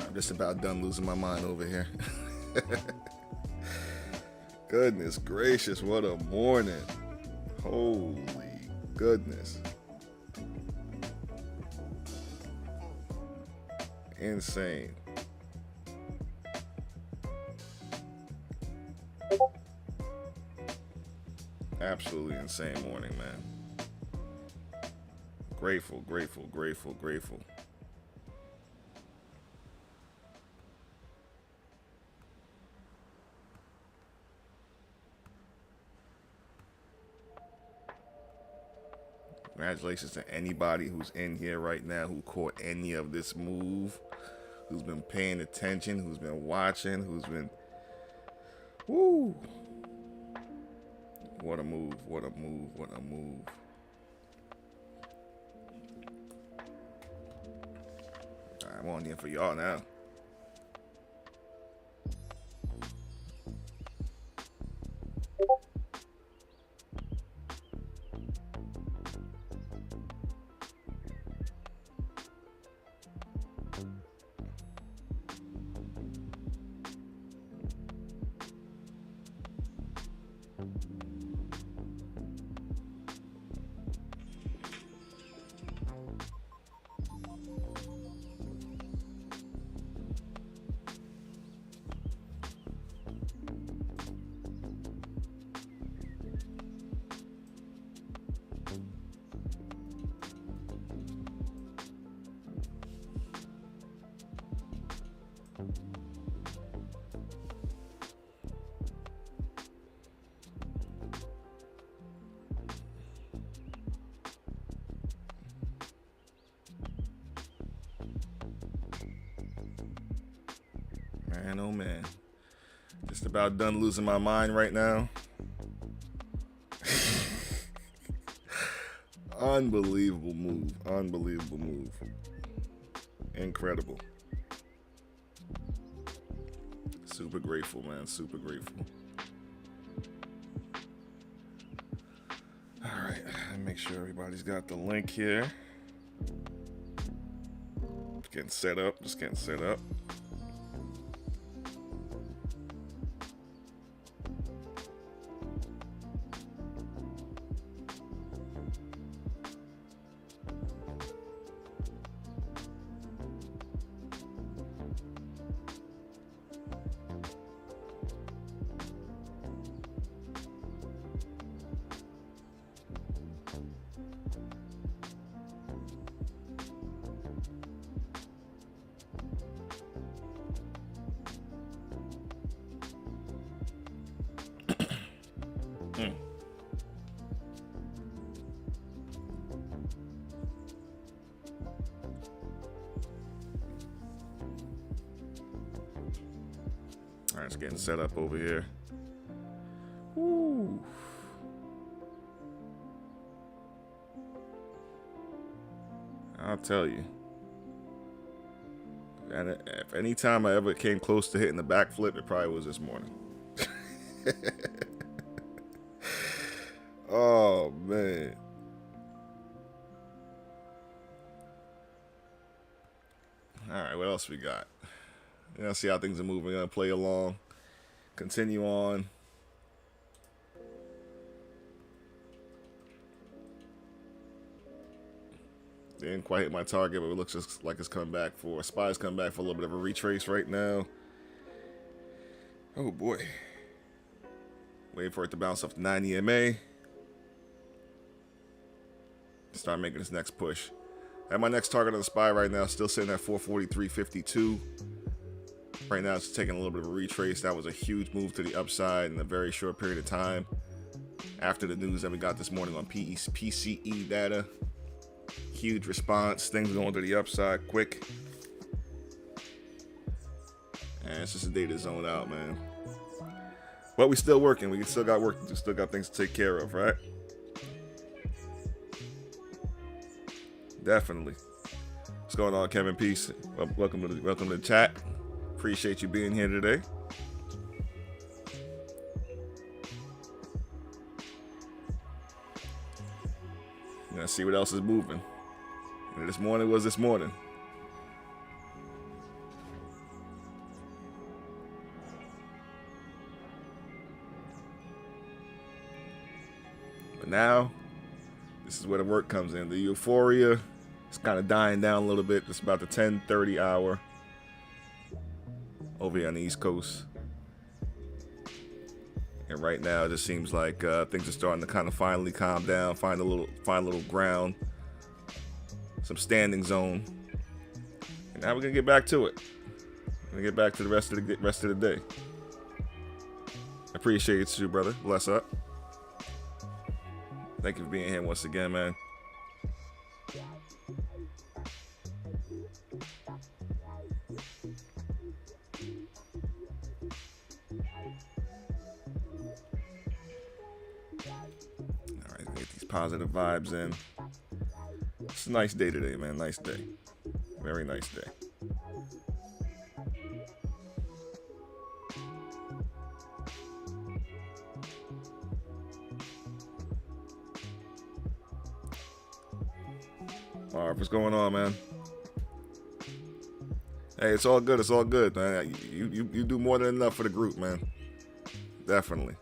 I'm just about done losing my mind over here. Goodness gracious, what a morning. Holy goodness. Insane. Absolutely insane morning, man. Grateful, grateful, grateful, grateful. Congratulations to anybody who's in here right now who caught any of this move, who's been paying attention, who's been watching, who's been... Woo! What a move, what a move, what a move. All right, I'm on here for y'all now. Man, oh man. Just about done losing my mind right now. Unbelievable move. Unbelievable move. Incredible. Super grateful, man. Super grateful. All right. Make sure everybody's got the link here. Just getting set up. Just getting set up. All right, it's getting set up over here. Woo. I'll tell you. And if any time I ever came close to hitting the backflip, it probably was this morning. Oh, man. All right, what else we got? Let's see how things are moving. We're going to play along. Continue on. Didn't quite hit my target, but it looks just like it's coming back for... SPY's coming back for a little bit of a retrace right now. Oh, boy. Waiting for it to bounce off 90 MA. Start making this next push. At my next target on the SPY right now, still sitting at 443.52. Right now, it's taking a little bit of a retrace. That was a huge move to the upside in a very short period of time. After the news that we got this morning on PCE data, huge response. Things going to the upside quick. And it's just a day to zone out, man. But we still working. We still got work to do. Still got things to take care of, right? Definitely. What's going on, Kevin? Peace. Welcome to the chat. Appreciate you being here today. Gonna see what else is moving. And this morning was this morning. But now, this is where the work comes in. The euphoria is kind of dying down a little bit. It's about the 10:30 hour over here on the East Coast. And right now, it just seems like things are starting to kind of finally calm down, find a little ground, some standing zone. And now we're gonna get back to it. We're gonna get back to the rest of the day. Appreciate you, brother. Bless up. Thank you for being here once again, man. All right, get these positive vibes in. It's a nice day today, man. Nice day. Very nice day. What's going on, man? Hey, it's all good. It's all good, man. You do more than enough for the group, man. Definitely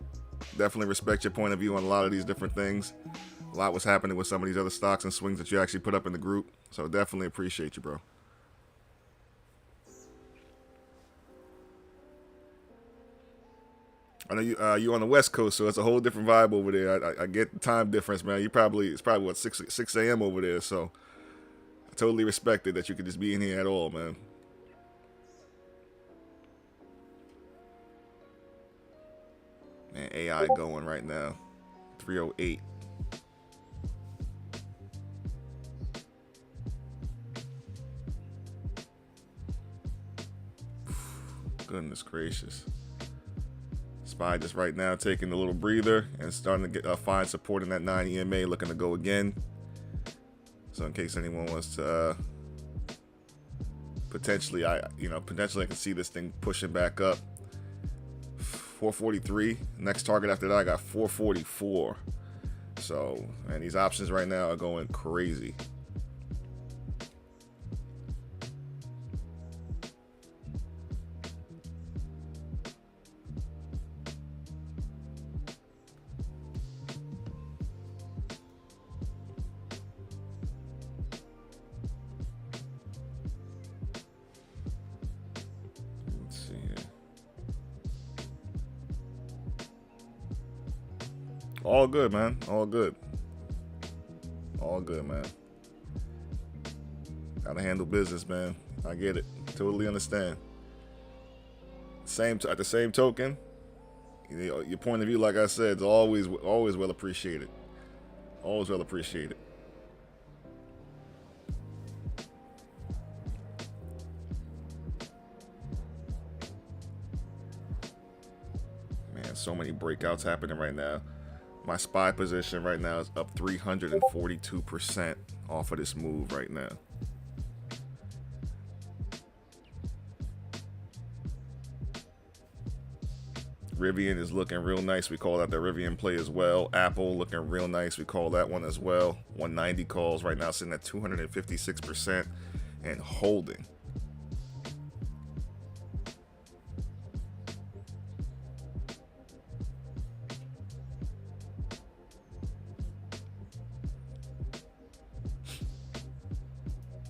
respect your point of view on a lot of these different things. A lot was happening with some of these other stocks and swings that you actually put up in the group. So definitely appreciate you, bro. I know you on the West Coast, so it's a whole different vibe over there. I get the time difference, man. It's probably what 6 a.m. over there, so I totally respect it that you could just be in here at all, man. Man, AI going right now, 308. Goodness gracious. SPY just right now taking a little breather and starting to get find support in that 9 EMA, looking to go again. So in case anyone wants to potentially I can see this thing pushing back up. 443. Next target after that, I got 444. So, man, these options right now are going crazy. All good, man. All good. All good, man. Gotta handle business, man. I get it. Totally understand. At the same token, your point of view, like I said, is always well appreciated. Always well appreciated. Man, so many breakouts happening right now. My SPY position right now is up 342% off of this move right now. Rivian is looking real nice. We call that the Rivian play as well. Apple looking real nice. We call that one as well. 190 calls right now, sitting at 256% and holding.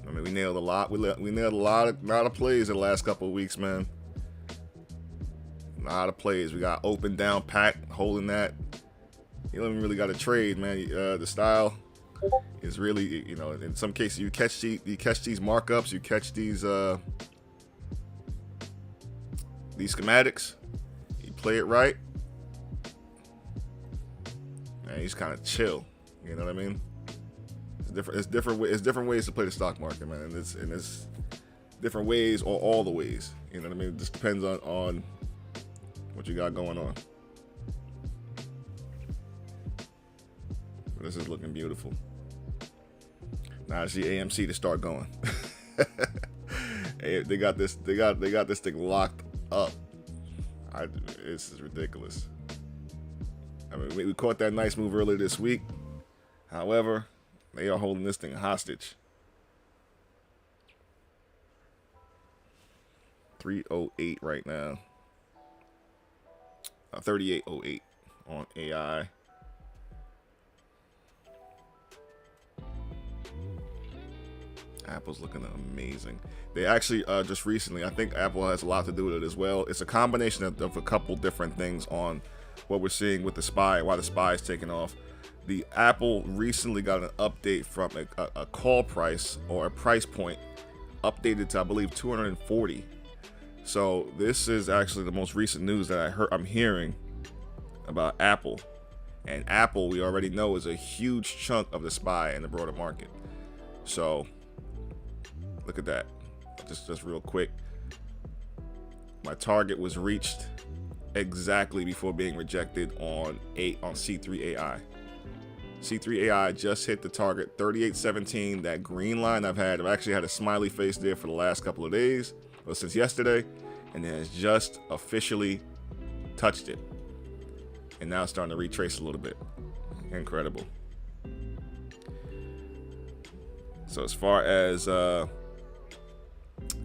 I mean, we nailed a lot. We nailed a lot of plays in the last couple of weeks, man. A lot of plays. We got open down pack holding that. You don't even really got to trade, man. The style is really, you know, in some cases you catch these markups, you catch these schematics, you play it right, and you just kind of chill. You know what I mean? It's different ways to play the stock market, man. And it's different ways, or all the ways. You know what I mean? It just depends on what you got going on. This is looking beautiful. Now I see AMC to start going. They got this thing locked up. This is ridiculous. I mean, we caught that nice move earlier this week. However, they are holding this thing hostage. 308 right now. 3808 on AI. Apple's looking amazing. They actually just recently, I think Apple has a lot to do with it as well. It's a combination of a couple different things on what we're seeing with the SPY, why the SPY is taking off. The Apple recently got an update from a call price, or a price point, updated to, I believe, 240. So this is actually the most recent news that I'm hearing about Apple. And Apple, we already know, is a huge chunk of the SPY in the broader market. So look at that. Just real quick. My target was reached exactly before being rejected on C3 AI. C3 AI just hit the target, 38.17. That green line I've actually had a smiley face there for the last couple of days, well, since yesterday, and then it's just officially touched it. And now it's starting to retrace a little bit. Incredible. So as far as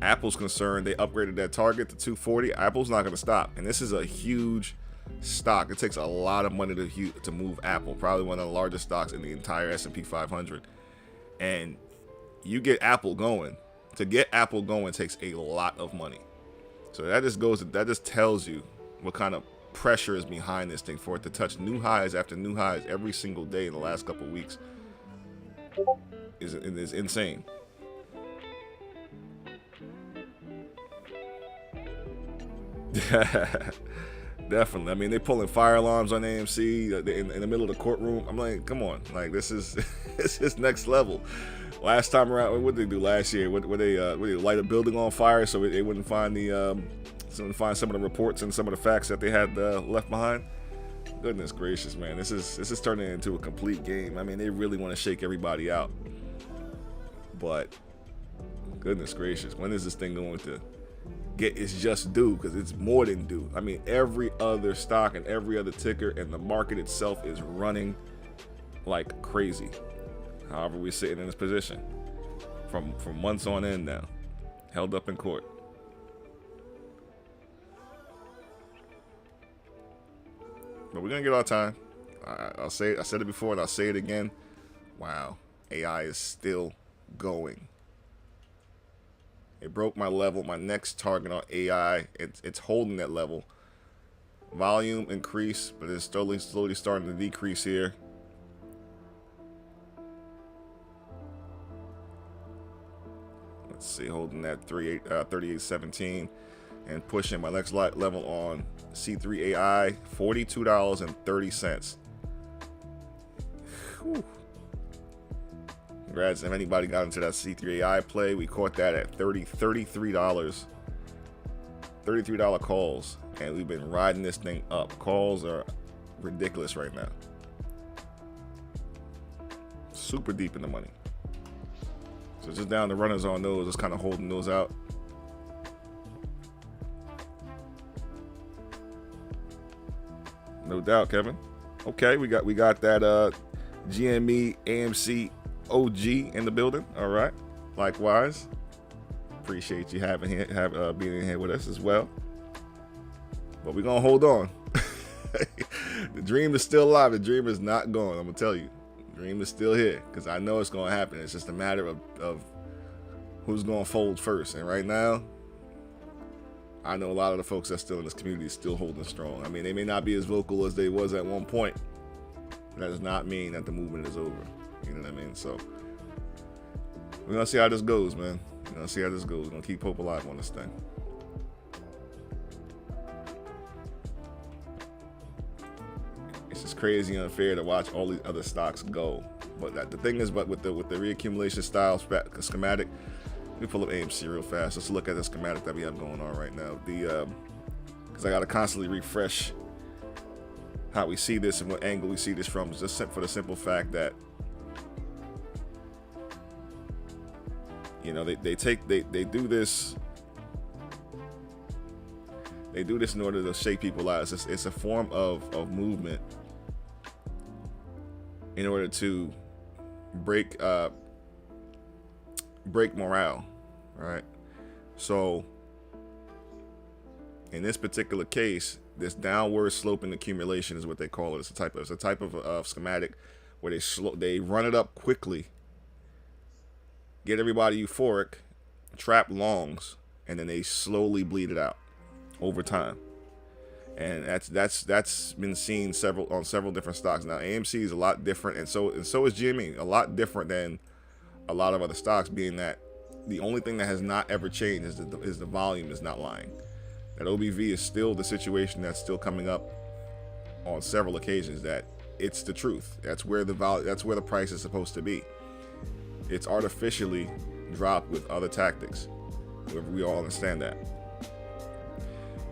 Apple's concerned, they upgraded that target to 240. Apple's not going to stop, and this is a huge stock. It takes a lot of money to move Apple, probably one of the largest stocks in the entire S&P 500. And you get Apple going. To get Apple going takes a lot of money. So that just tells you what kind of pressure is behind this thing for it to touch new highs after new highs every single day in the last couple of weeks. Is insane. Definitely. I mean, they're pulling fire alarms on AMC in the middle of the courtroom. I'm like, come on, like this is next level. Last time around, what did they do last year? Would they light a building on fire so they wouldn't find some of the reports and some of the facts that they had left behind? Goodness gracious, man, this is turning into a complete game. I mean, they really want to shake everybody out, but goodness gracious, when is this thing going to get its just due? Because it's more than due. I mean, every other stock and every other ticker and the market itself is running like crazy. However, we're sitting in this position from months on end now, held up in court. But we're gonna get our time. I said it before and I'll say it again. Wow, AI is still going. It broke my level, my next target on AI. It's holding that level. Volume increase, but it's slowly starting to decrease here. Let's see, holding that 38.17 and pushing my next level on C3 AI, $42.30. Whew. Congrats if anybody got into that C3 AI play. We caught that at $33. $33 calls, and we've been riding this thing up. Calls are ridiculous right now. Super deep in the money. So just down the runners on those, just kind of holding those out. No doubt, Kevin. Okay, we got that GME AMC OG in the building. All right. Likewise. Appreciate you being in here with us as well. But we're gonna hold on. The dream is still alive. The dream is not gone. I'm gonna tell you. The dream is still here because I know it's gonna happen. It's just a matter of who's gonna fold first. And right now, I know a lot of the folks that's still in this community is still holding strong. I mean, they may not be as vocal as they was at one point. That does not mean that the movement is over. You know what I mean? So we're gonna see how this goes, man. We're gonna see how this goes. We're gonna keep hope alive on this thing. It's just crazy unfair to watch all these other stocks go. But the thing is, but with the reaccumulation style schematic, let me pull up AMC real fast. Let's look at the schematic that we have going on right now. Because I gotta constantly refresh how we see this and what angle we see this from, just for the simple fact that, you know, they do this. They do this in order to shake people out. It's a form of movement in order to break morale, right? So in this particular case, this downward sloping accumulation is what they call it. It's a type of schematic where they run it up quickly, get everybody euphoric, trap longs, and then they slowly bleed it out over time. And that's been seen on several different stocks. Now AMC is a lot different, and so is GME, a lot different than a lot of other stocks, being that the only thing that has not ever changed is the volume is not lying. That OBV is still the situation that's still coming up on several occasions, that it's the truth. That's where the price is supposed to be. It's artificially dropped with other tactics. We all understand that.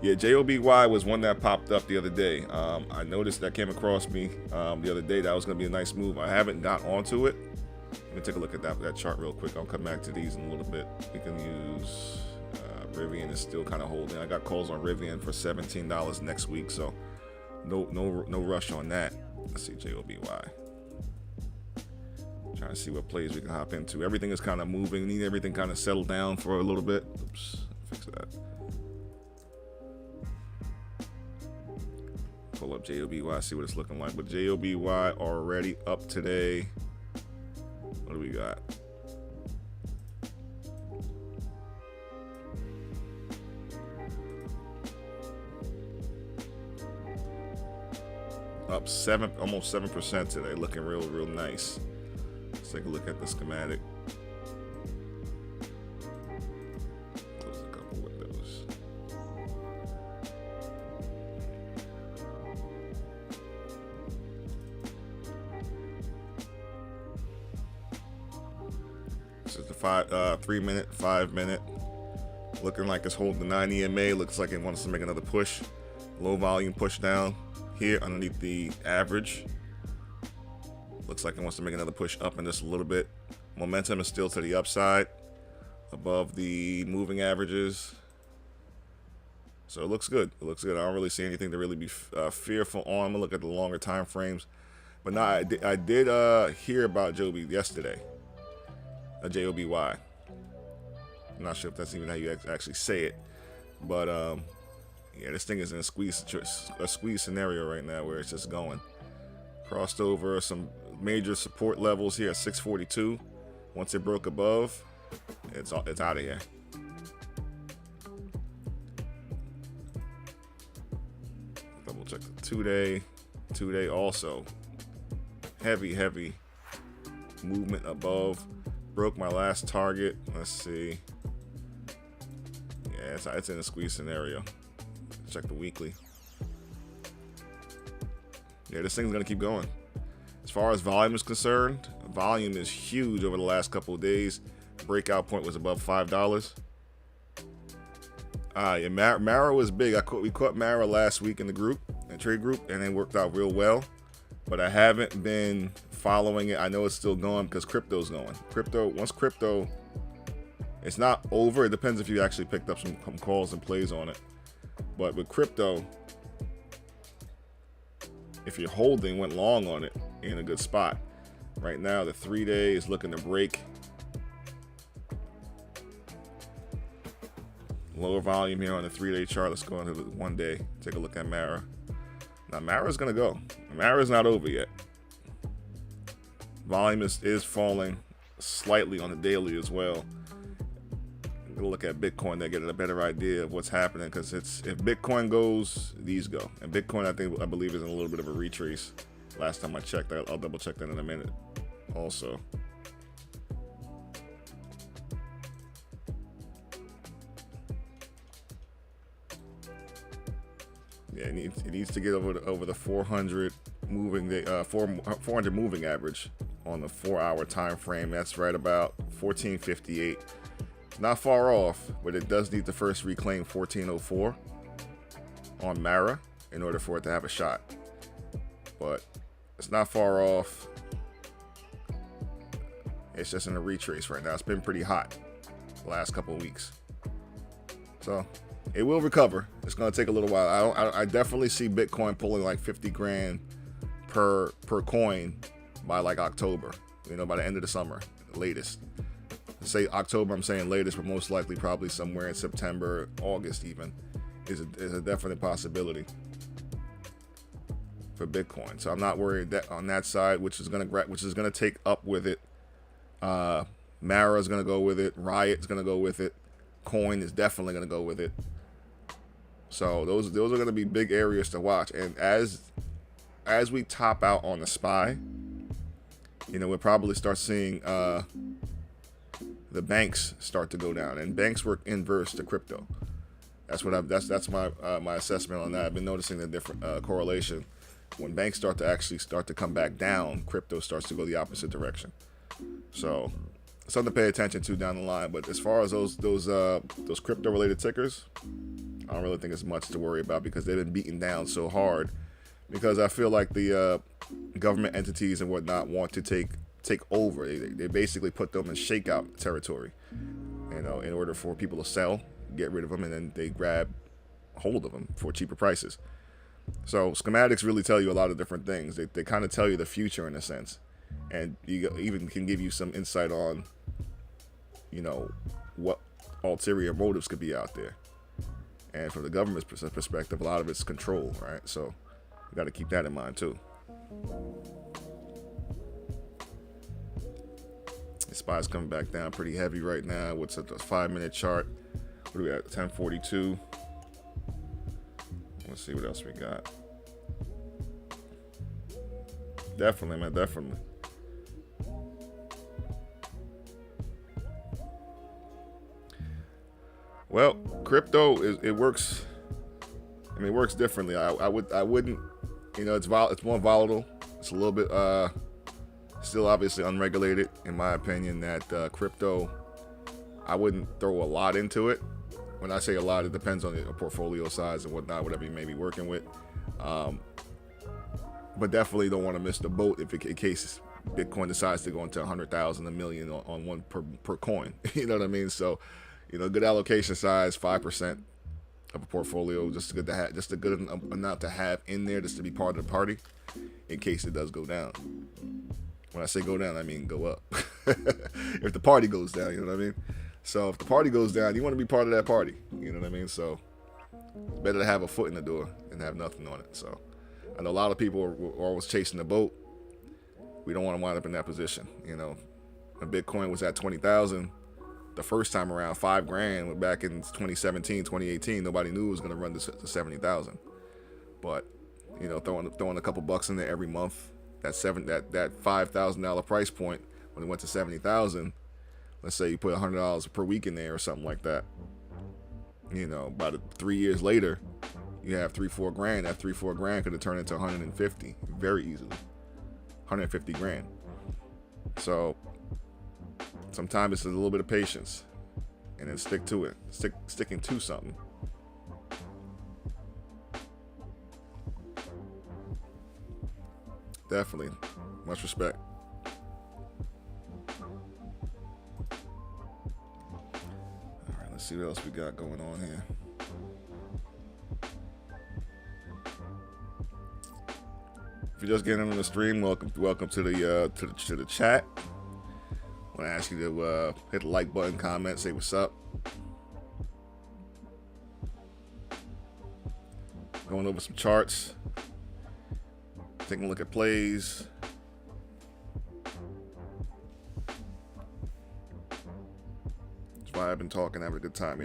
Yeah, JOBY was one that popped up the other day. I noticed that came across me the other day. That was going to be a nice move. I haven't got onto it. Let me take a look at that chart real quick. I'll come back to these in a little bit. We can use Rivian is still kind of holding. I got calls on Rivian for $17 next week, so no rush on that. Let's see, JOBY. Trying to see what plays we can hop into. Everything is kind of moving. Need everything kind of settled down for a little bit. Oops, fix that. Pull up JOBY, see what it's looking like. But JOBY already up today. What do we got? Up almost 7% today, looking real nice. Let's take a look at the schematic. Close a couple windows. This is the 3 minute, 5 minute. Looking like it's holding the 9 EMA. Looks like it wants to make another push. Low volume push down here underneath the average. Looks like it wants to make another push up in just a little bit. Momentum is still to the upside above the moving averages. So it looks good. It looks good. I don't really see anything to really be fearful on. I'm gonna look at the longer time frames. But now I did hear about JOBY yesterday. JOBY. I'm not sure if that's even how you actually say it. But yeah, this thing is in a squeeze scenario right now where it's just going. Crossed over some major support levels here at 642. Once it broke above, it's out of here. Double check the 2-day. 2-day also. Heavy movement above. Broke my last target. Let's see. Yeah, it's in a squeeze scenario. Check the weekly. Yeah, this thing's gonna keep going. As far as volume is concerned, volume is huge over the last couple of days. Breakout point was above $5. Yeah, Mara was big. We caught Mara last week in the trade group, and it worked out real well. But I haven't been following it. I know it's still going because crypto's going. Once crypto, it's not over. It depends if you actually picked up some calls and plays on it. But with crypto, if you're holding, went long on it, you're in a good spot. Right now, the 3-day is looking to break. Lower volume here on the 3-day chart. Let's go into the 1-day. Take a look at Mara. Now, Mara's going to go. Mara's not over yet. Volume is falling slightly on the daily as well. Look at Bitcoin to get a better idea of what's happening, because if Bitcoin goes, these go. And Bitcoin, I believe, is in a little bit of a retrace. Last time I checked, I'll double check that in a minute. also. Yeah, it needs to get over the 400 moving 400 moving average on the 4-hour time frame. That's right about 1458. It's not far off, but it does need to first reclaim 1404 on Mara in order for it to have a shot. But it's not far off. It's just in a retrace right now. It's been pretty hot the last couple of weeks, so it will recover. It's going to take a little while. I definitely see Bitcoin pulling like 50 grand per coin by like October, by the end of the summer, latest. Say October, I'm saying latest, but most likely probably somewhere in September, August even, is a definite possibility for Bitcoin. So I'm not worried that on that side, which is gonna take up with it. Mara is gonna go with it. Riot's gonna go with it. Coin is definitely gonna go with it. So those are gonna be big areas to watch. And as we top out on the SPY, we'll probably start seeing the banks start to go down, and banks work inverse to crypto. That's my assessment on that. I've been noticing the different correlation. When banks start to come back down, crypto starts to go the opposite direction. So something to pay attention to down the line. But as far as those crypto related tickers, I don't really think it's much to worry about because they've been beaten down so hard. Because I feel like the government entities and whatnot want to take over. They basically put them in shakeout territory, in order for people to sell, get rid of them, and then they grab hold of them for cheaper prices. So schematics really tell you a lot of different things. They kind of tell you the future in a sense, and you even can give you some insight on, what ulterior motives could be out there. And from the government's perspective, a lot of it's control, right? So you got to keep that in mind too. The SPY's coming back down pretty heavy right now. What's at the 5-minute chart? What do we got? 1042. Let's see what else we got. Definitely, man, definitely. Well, crypto it works. I mean, it works differently. I wouldn't. It's more volatile. It's a little bit still obviously unregulated, in my opinion. That crypto, I wouldn't throw a lot into it. When I say a lot, it depends on the portfolio size and whatnot, whatever you may be working with. But definitely don't want to miss the boat in case Bitcoin decides to go into 100,000, a million on one per coin. You know what I mean? So, good allocation size, 5% of a portfolio, just good to have, just a good amount to have in there, just to be part of the party in case it does go down. When I say go down, I mean go up. If the party goes down, you know what I mean? So if the party goes down, you want to be part of that party. You know what I mean? So it's better to have a foot in the door than have nothing on it. So I know a lot of people are always chasing the boat. We don't want to wind up in that position. When Bitcoin was at 20,000 the first time around, 5 grand back in 2017, 2018, nobody knew it was going to run to 70,000. But throwing a couple bucks in there every month, that $5,000 price point when it went to 70,000. Let's say you put $100 per week in there or something like that. About 3 years later, you have 3-4 grand. That 3-4 grand could have turned into 150 very easily. 150 grand. So sometimes it's a little bit of patience, and then stick to it. Sticking to something. Definitely, much respect. Let's see what else we got going on here. If you're just getting on the stream, welcome to the chat. I want to ask you to hit the like button, comment, say what's up. Going over some charts, taking a look at plays. That's why I've been talking, having a good time,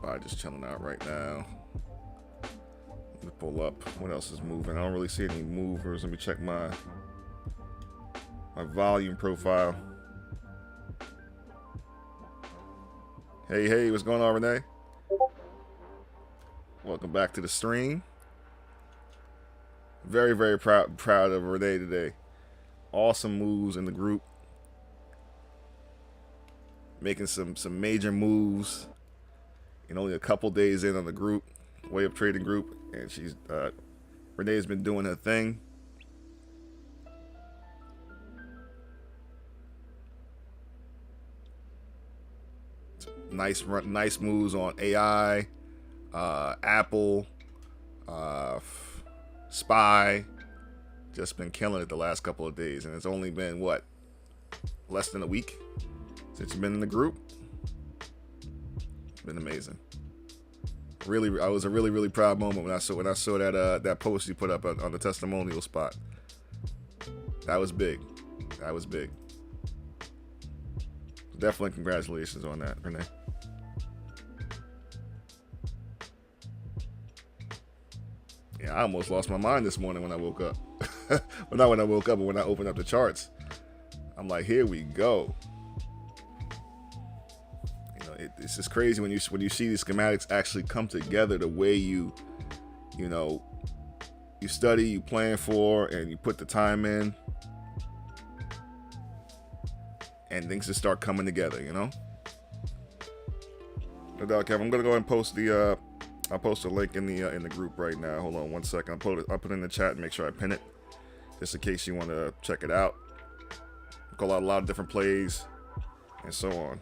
SPY just chilling out right now. Let me pull up. What else is moving? I don't really see any movers. Let me check my volume profile. Hey, what's going on, Renee? Welcome back to the stream. Very, very proud of Renee today. Awesome moves in the group. Making some major moves. And only a couple days in on the group, Way Up Trading group, and she's Renee's been doing her thing. Nice moves on AI, Apple, SPY. Just been killing it the last couple of days, and it's only been what, less than a week since you've been in the group. It's been amazing. Really, I was a really proud moment when I saw that post you put up on the testimonial spot. That was big. That was big. Definitely congratulations on that, Renee. Yeah, I almost lost my mind this morning when I woke up. Well, not when I woke up, but when I opened up the charts. I'm like, here we go. You know, it's just crazy when you see these schematics actually come together the way you study, you plan for, and you put the time in, and things just start coming together, you know? No doubt, Kev. I'm gonna go ahead and post I'll post a link in the group right now. Hold on one second. I'll put it in the chat and make sure I pin it, just in case you want to check it out. Call out a lot of different plays and so on.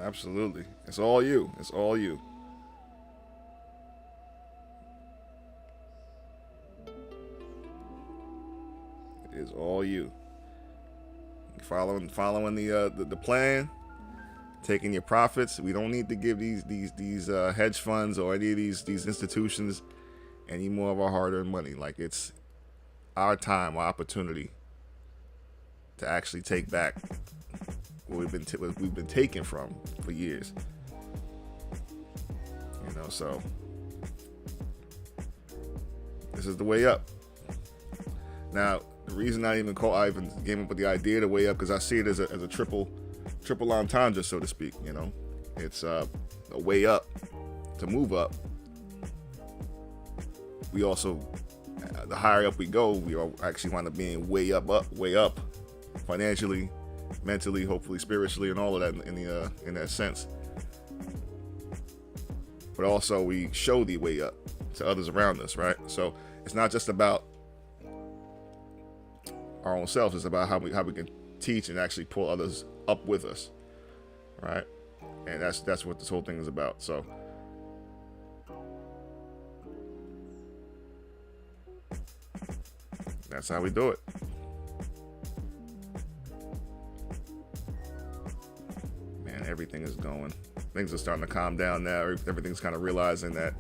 Absolutely. It's all you. It's all you. It is all you. Following the plan, taking your profits. We don't need to give these hedge funds or any of these institutions any more of our hard-earned money. Like, it's our time, our opportunity to actually take back what we've been taken from for years. You know, so this is the way up. Now, the reason I even came up with the idea to way up, because I see it as a triple entendre, so to speak. You know, it's a way up to move up. We also, the higher up we go, we all actually wind up being way up, financially, mentally, hopefully spiritually, and all of that in that sense. But also we show the way up to others around us, right? So it's not just about our own selves, it's about how we can teach and actually pull others up with us, right? And that's what this whole thing is about. So that's how we do it. Everything is going. Things are starting to calm down now. Everything's kind of realizing that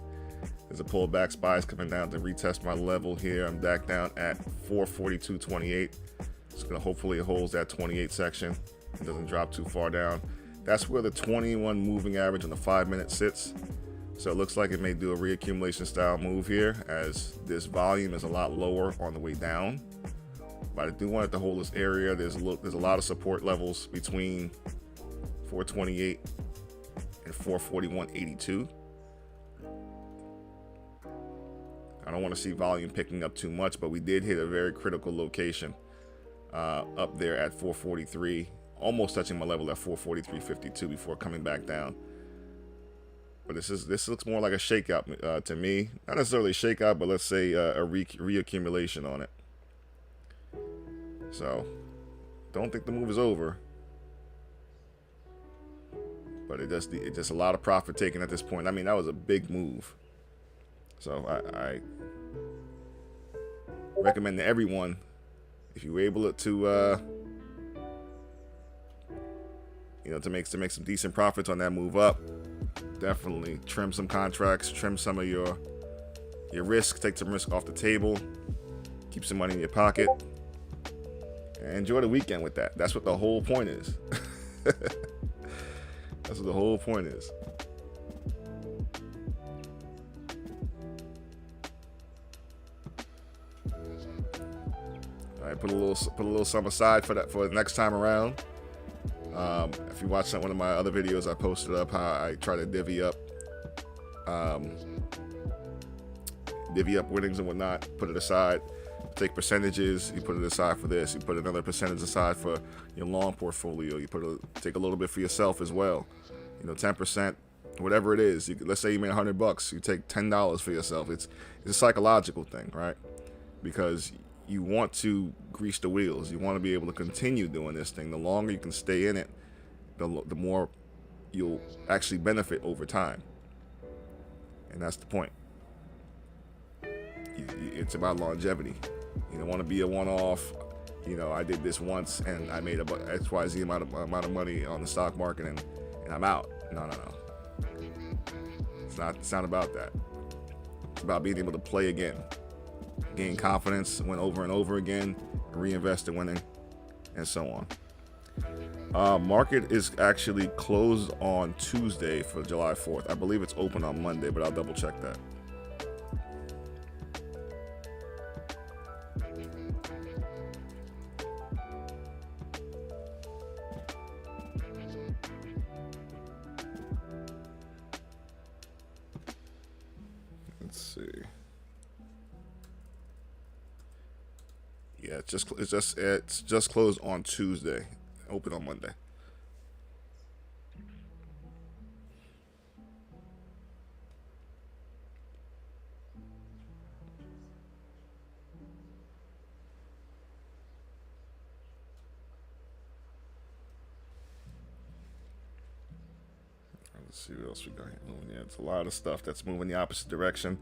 there's a pullback. SPY's coming down to retest my level here. I'm back down at 442.28. It's gonna hopefully it holds that 28 section. It doesn't drop too far down. That's where the 21 moving average on the 5-minute sits. So it looks like it may do a reaccumulation style move here, as this volume is a lot lower on the way down. But I do want it to hold this area. There's a lot of support levels between 428 and 441.82. I don't want to see volume picking up too much, but we did hit a very critical location up there at 443, almost touching my level at 443.52 before coming back down. But this looks more like a shakeout to me. Not necessarily a shakeout, but let's say a reaccumulation on it. So don't think the move is over. But it's just a lot of profit taken at this point. I mean, that was a big move. So I recommend to everyone, if you were able to to make some decent profits on that move up, definitely trim some contracts, trim some of your risk, take some risk off the table, keep some money in your pocket, and enjoy the weekend with that. That's what the whole point is. That's what the whole point is. All right, put a little something aside for the next time around. If you watch one of my other videos, I posted up how I try to divvy up winnings and whatnot. Put it aside. Take percentages. You put it aside for this. You put another percentage aside for your long portfolio. You take a little bit for yourself as well. 10%, whatever it is. Let's say you made $100. You take $10 for yourself. It's a psychological thing, right? Because you want to grease the wheels. You want to be able to continue doing this thing. The longer you can stay in it, the more you'll actually benefit over time. And that's the point. It's about longevity. You don't want to be a one-off. I did this once and I made about XYZ amount of money on the stock market and I'm out. No. It's not about that. It's about being able to play again, gain confidence, win over and over again, reinvest in winning, and so on. Market is actually closed on Tuesday for July 4th. I believe it's open on Monday, but I'll double check that. Let's see. Yeah, it's just closed on Tuesday. Open on Monday. Let's see what else we got here. Oh, yeah, it's a lot of stuff that's moving the opposite direction.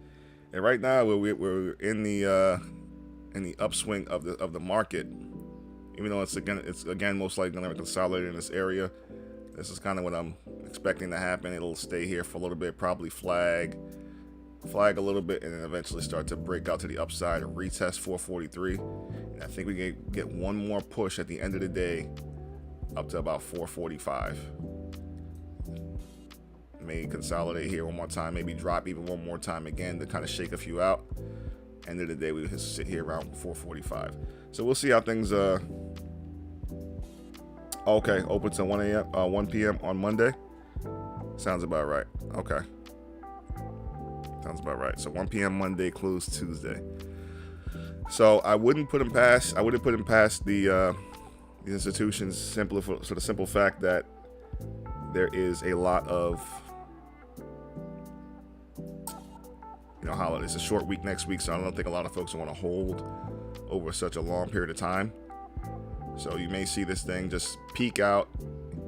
And right now we're in the upswing of the market. Even though it's again most likely going to consolidate in this area. This is kind of what I'm expecting to happen. It'll stay here for a little bit, probably flag a little bit, and then eventually start to break out to the upside and retest 443. And I think we can get one more push at the end of the day up to about 445. May consolidate here one more time, maybe drop even one more time again to kind of shake a few out. End of the day, we just sit here around 445. So we'll see how things. Okay, open to 1 p.m. on Monday. Sounds about right. Okay, sounds about right. So 1 p.m. Monday, close Tuesday. So I wouldn't put them past. I wouldn't put them past the institutions simply for the simple fact that there is a lot of holidays. It's a short week next week, so I don't think a lot of folks want to hold over such a long period of time. So you may see this thing just peak out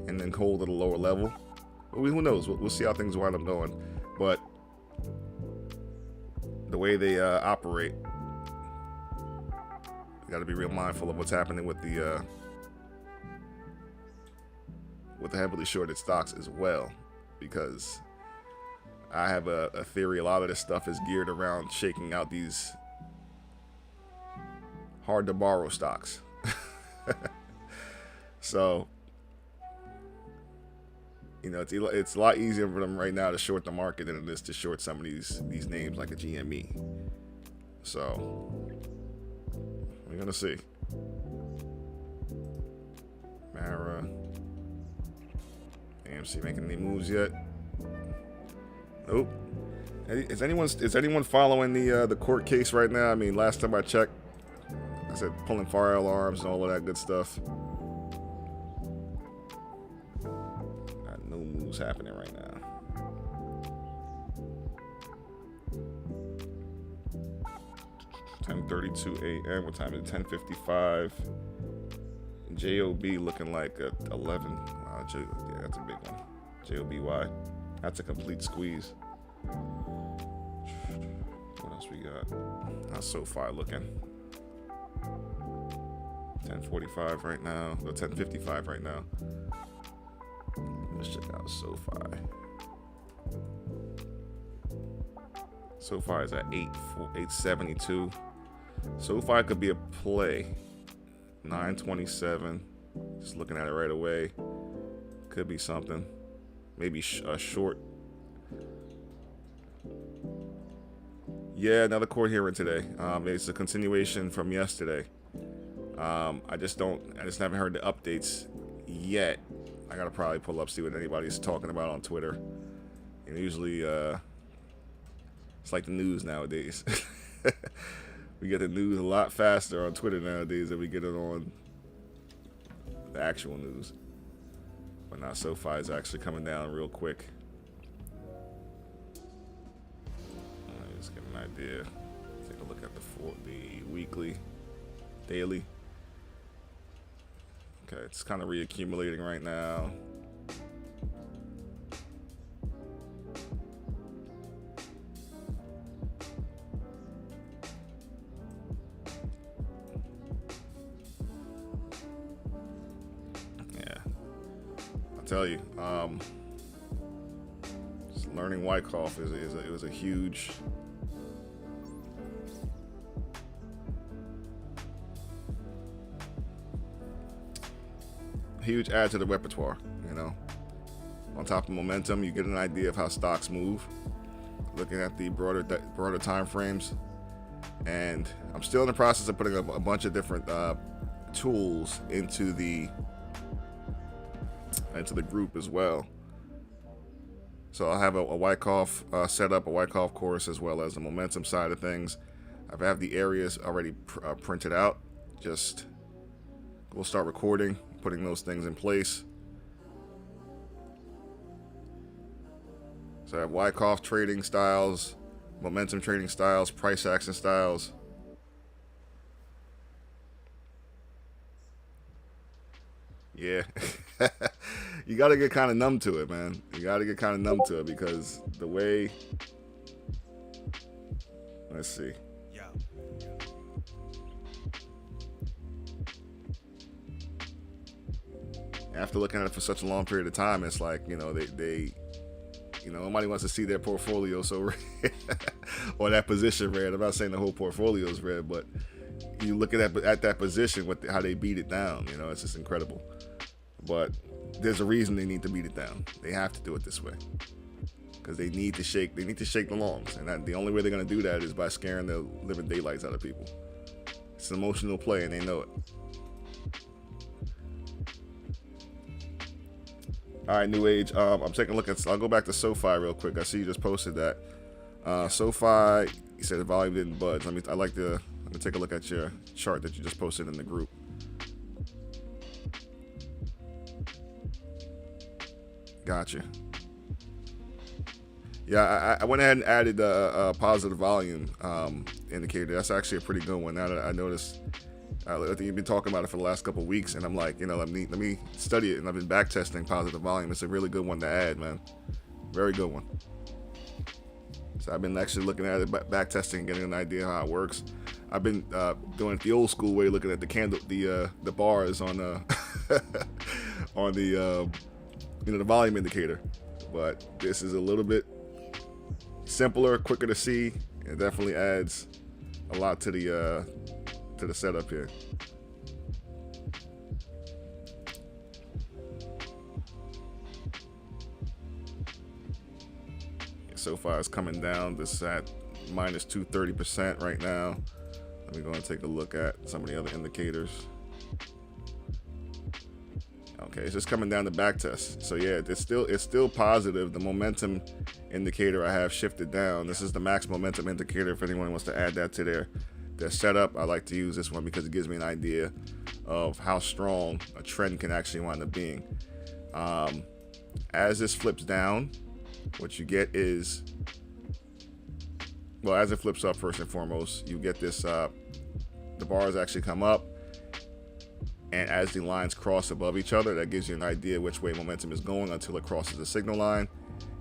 and then hold at a lower level. But who knows? We'll see how things wind up going. But the way they operate, you got to be real mindful of what's happening with the heavily shorted stocks as well, because I have a theory a lot of this stuff is geared around shaking out these hard to borrow stocks. So, it's a lot easier for them right now to short the market than it is to short some of these names like a GME. So, we're going to see. Mara. AMC making any moves yet? Nope. Is anyone following the court case right now? I mean, last time I checked, I said pulling fire alarms and all of that good stuff. Got no moves happening right now. (10:32 a.m.) What time is it? 10:55. JOB looking like a 11. Wow, yeah, that's a big one. JOBY. That's a complete squeeze. What else we got? How's SoFi looking? 1045 right now. Or 1055 right now. Let's check out SoFi. SoFi is at 872. SoFi could be a play. 927. Just looking at it right away. Could be something. Maybe a short. Yeah, another court hearing today. It's a continuation from yesterday. I just haven't heard the updates yet. I gotta probably pull up, see what anybody's talking about on Twitter. And usually, it's like the news nowadays. We get the news a lot faster on Twitter nowadays than we get it on the actual news. But now SoFi is actually coming down real quick. Let me just get an idea. Take a look at the weekly, daily. Okay, it's kind of reaccumulating right now. Tell you, learning Wyckoff is a huge add to the repertoire. You know, on top of momentum, you get an idea of how stocks move. Looking at the broader time frames, and I'm still in the process of putting a bunch of different tools into the group as well. So I'll have a Wyckoff setup, a Wyckoff course, as well as the momentum side of things. I have the areas already printed out. Just we'll start recording, putting those things in place. So I have Wyckoff trading styles, momentum trading styles, price action styles. Yeah. You got to get kind of numb to it, man. You got to get kind of numb to it because the way... Let's see. Yeah. After looking at it for such a long period of time, it's like, you know, they nobody wants to see their portfolio so red or that position red. I'm not saying the whole portfolio is red, but you look at that position, how they beat it down, you know, it's just incredible. But there's a reason they need to beat it down. They have to do it this way because they need to shake the longs, and the only way they're going to do that is by scaring the living daylights out of people. It's an emotional play, and they know it. All right, New Age. I'm taking a look at. I'll go back to SoFi real quick. I see you just posted that. SoFi. You said the volume didn't budge. Let me take a look at your chart that you just posted in the group. Gotcha. Yeah, I went ahead and added a positive volume indicator. That's actually a pretty good one. Now that I noticed, I think you've been talking about it for the last couple of weeks, and I'm like, you know, let me study it. And I've been back testing positive volume. It's a really good one to add, man. Very good one. So I've been actually looking at it, back testing, and getting an idea how it works. I've been doing it the old school way, looking at the bars on on the the volume indicator. But this is a little bit simpler, quicker to see, and definitely adds a lot to the setup here. SoFi is coming down. This is at minus 230% right now. Let me go and take a look at some of the other indicators. Okay, it's just coming down the back test. So yeah, it's still positive. The momentum indicator I have shifted down. This is the max momentum indicator. If anyone wants to add that to their setup, I like to use this one because it gives me an idea of how strong a trend can actually wind up being. As this flips down, what you get is, well, as it flips up, first and foremost, you get this, the bars actually come up, And as the lines cross above each other, that gives you an idea which way momentum is going until it crosses the signal line.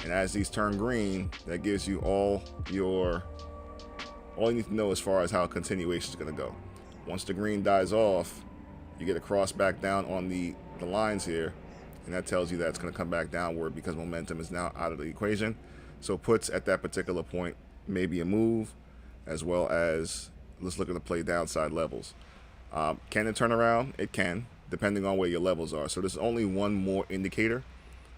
And as these turn green, that gives you all you need to know as far as how continuation is going to go. Once the green dies off, you get a cross back down on the lines here, and that tells you that it's going to come back downward because momentum is now out of the equation. So puts at that particular point may be a move, as well as let's look at the play downside levels. Can it turn around? It can, depending on where your levels are. So there's only one more indicator.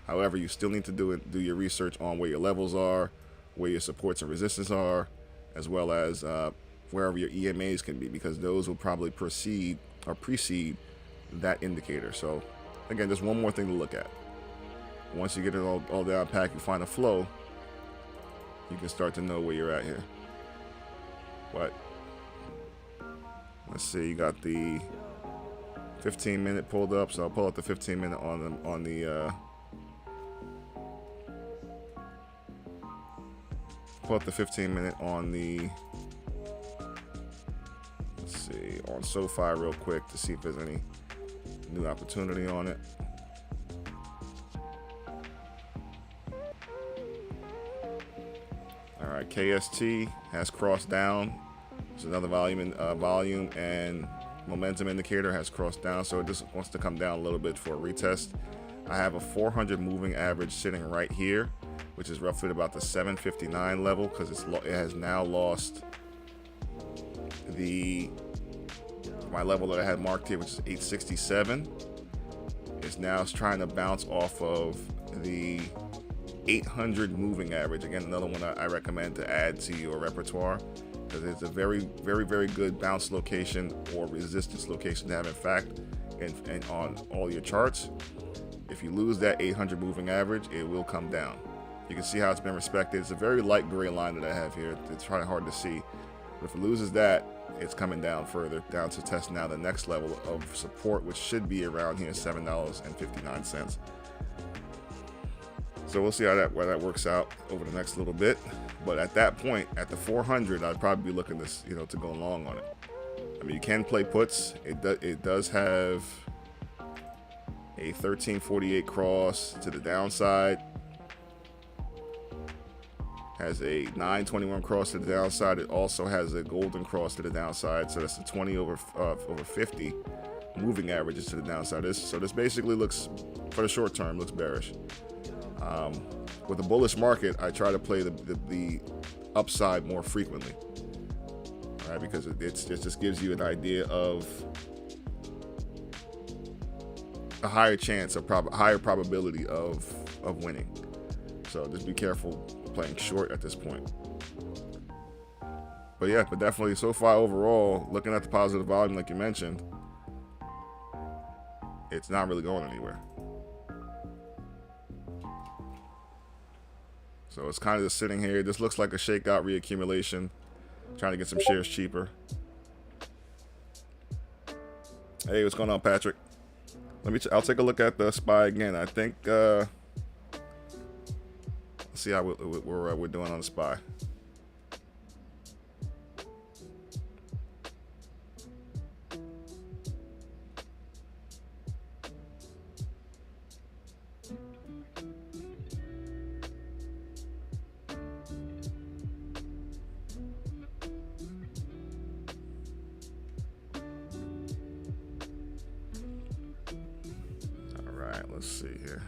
However, you still need to do your research on where your levels are, where your supports and resistance are, as well as wherever your EMAs can be, because those will probably precede that indicator. So again, just one more thing to look at. Once you get it all down packed, you find a flow, you can start to know where you're at here. But let's see, you got the 15-minute pulled up, so I'll pull up the 15-minute on the pull up the 15-minute on the, let's see, on SoFi real quick to see if there's any new opportunity on it. All right, KST has crossed down. There's another volume and momentum indicator has crossed down, so it just wants to come down a little bit for a retest. I have a 400 moving average sitting right here, which is roughly about the 759 level, because it has now lost my level that I had marked here, which is 867. It's now trying to bounce off of the 800 moving average. Again, another one I recommend to add to your repertoire, because it's a very, very, very good bounce location or resistance location to have, in fact, and on all your charts. If you lose that 800 moving average, it will come down. You can see how it's been respected. It's a very light gray line that I have here. It's kind of hard to see. But if it loses that, it's coming down further, down to test now the next level of support, which should be around here, $7.59. So we'll see how that works out over the next little bit. But at that point, at the 400, I'd probably be looking to go long on it. I mean, you can play puts. It does have a 1348 cross to the downside. Has a 921 cross to the downside. It also has a golden cross to the downside. So that's a 20 over 50 moving averages to the downside. So this basically looks, for the short term, looks bearish. With a bullish market, I try to play the upside more frequently, right? Because it just gives you an idea of a higher chance, higher probability of winning. So just be careful playing short at this point. But yeah, definitely so far overall, looking at the positive volume like you mentioned, it's not really going anywhere. So it's kind of just sitting here. This looks like a shakeout reaccumulation, trying to get some shares cheaper. Hey, what's going on, Patrick? I'll take a look at the SPY again. I think let's see how we're doing on the SPY. Let's see here.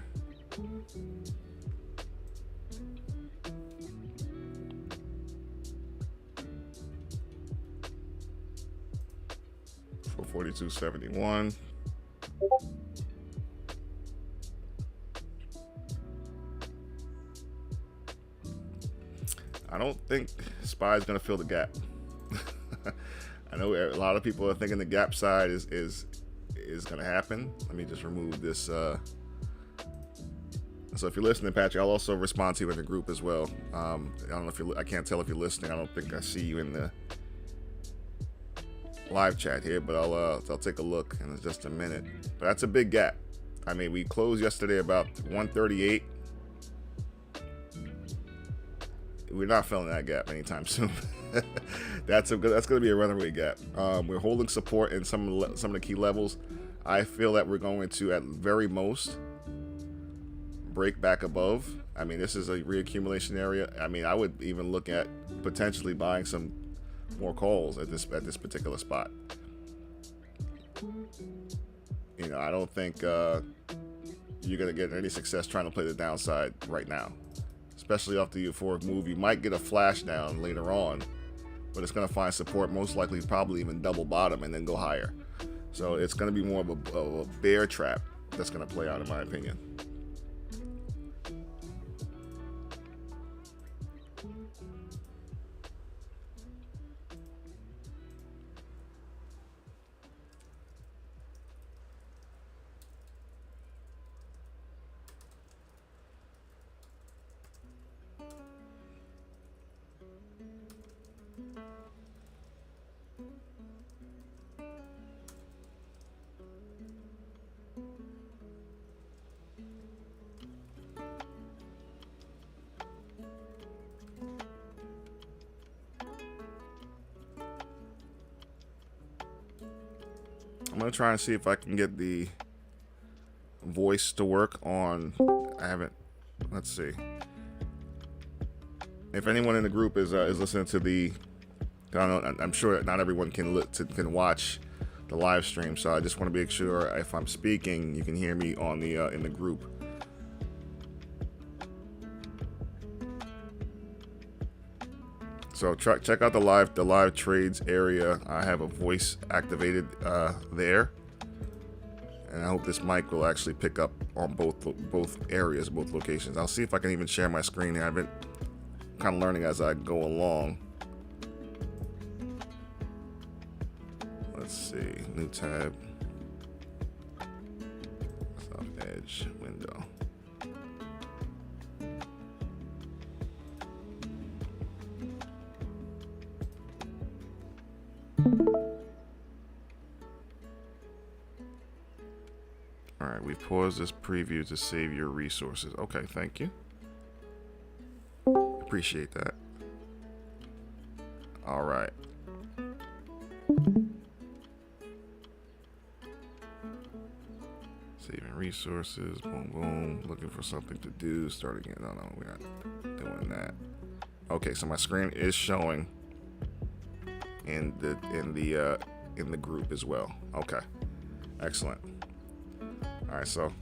For 42.71. I don't think SPY is going to fill the gap. I know a lot of people are thinking the gap side is going to happen. Let me just remove this. So if you're listening, Patrick, I'll also respond to you in the group as well. I don't know if I can't tell if you're listening. I don't think I see you in the live chat here, but I'll take a look in just a minute. But that's a big gap. I mean, we closed yesterday about 138. We're not filling that gap anytime soon. That's going to be a runaway gap. We're holding support in some of the key levels. I feel that we're going to, at very most, break back above. I mean, this is a reaccumulation area. I mean, I would even look at potentially buying some more calls at this particular spot. You know, I don't think you're going to get any success trying to play the downside right now, especially off the euphoric move. You might get a flash down later on, but it's going to find support, most likely probably even double bottom and then go higher. So it's going to be more of a bear trap that's going to play out, in my opinion. I'm going to try and see if I can get the voice to work on. I haven't. Let's see. If anyone in the group is listening to the, I'm sure not everyone can watch the live stream, so I just want to make sure if I'm speaking, you can hear me on the in the group. So check out the live trades area. I have a voice activated there, and I hope this mic will actually pick up on both areas, both locations. I'll see if I can even share my screen here. I've been kind of learning as I go along. Let's see, new tab, soft edge window. All right, we've paused this preview to save your resources. Okay, thank you. Appreciate that. All right. Saving resources, boom, boom. Looking for something to do, start again. No, we're not doing that. Okay, so my screen is showing in the group as well. Okay, excellent. All right, so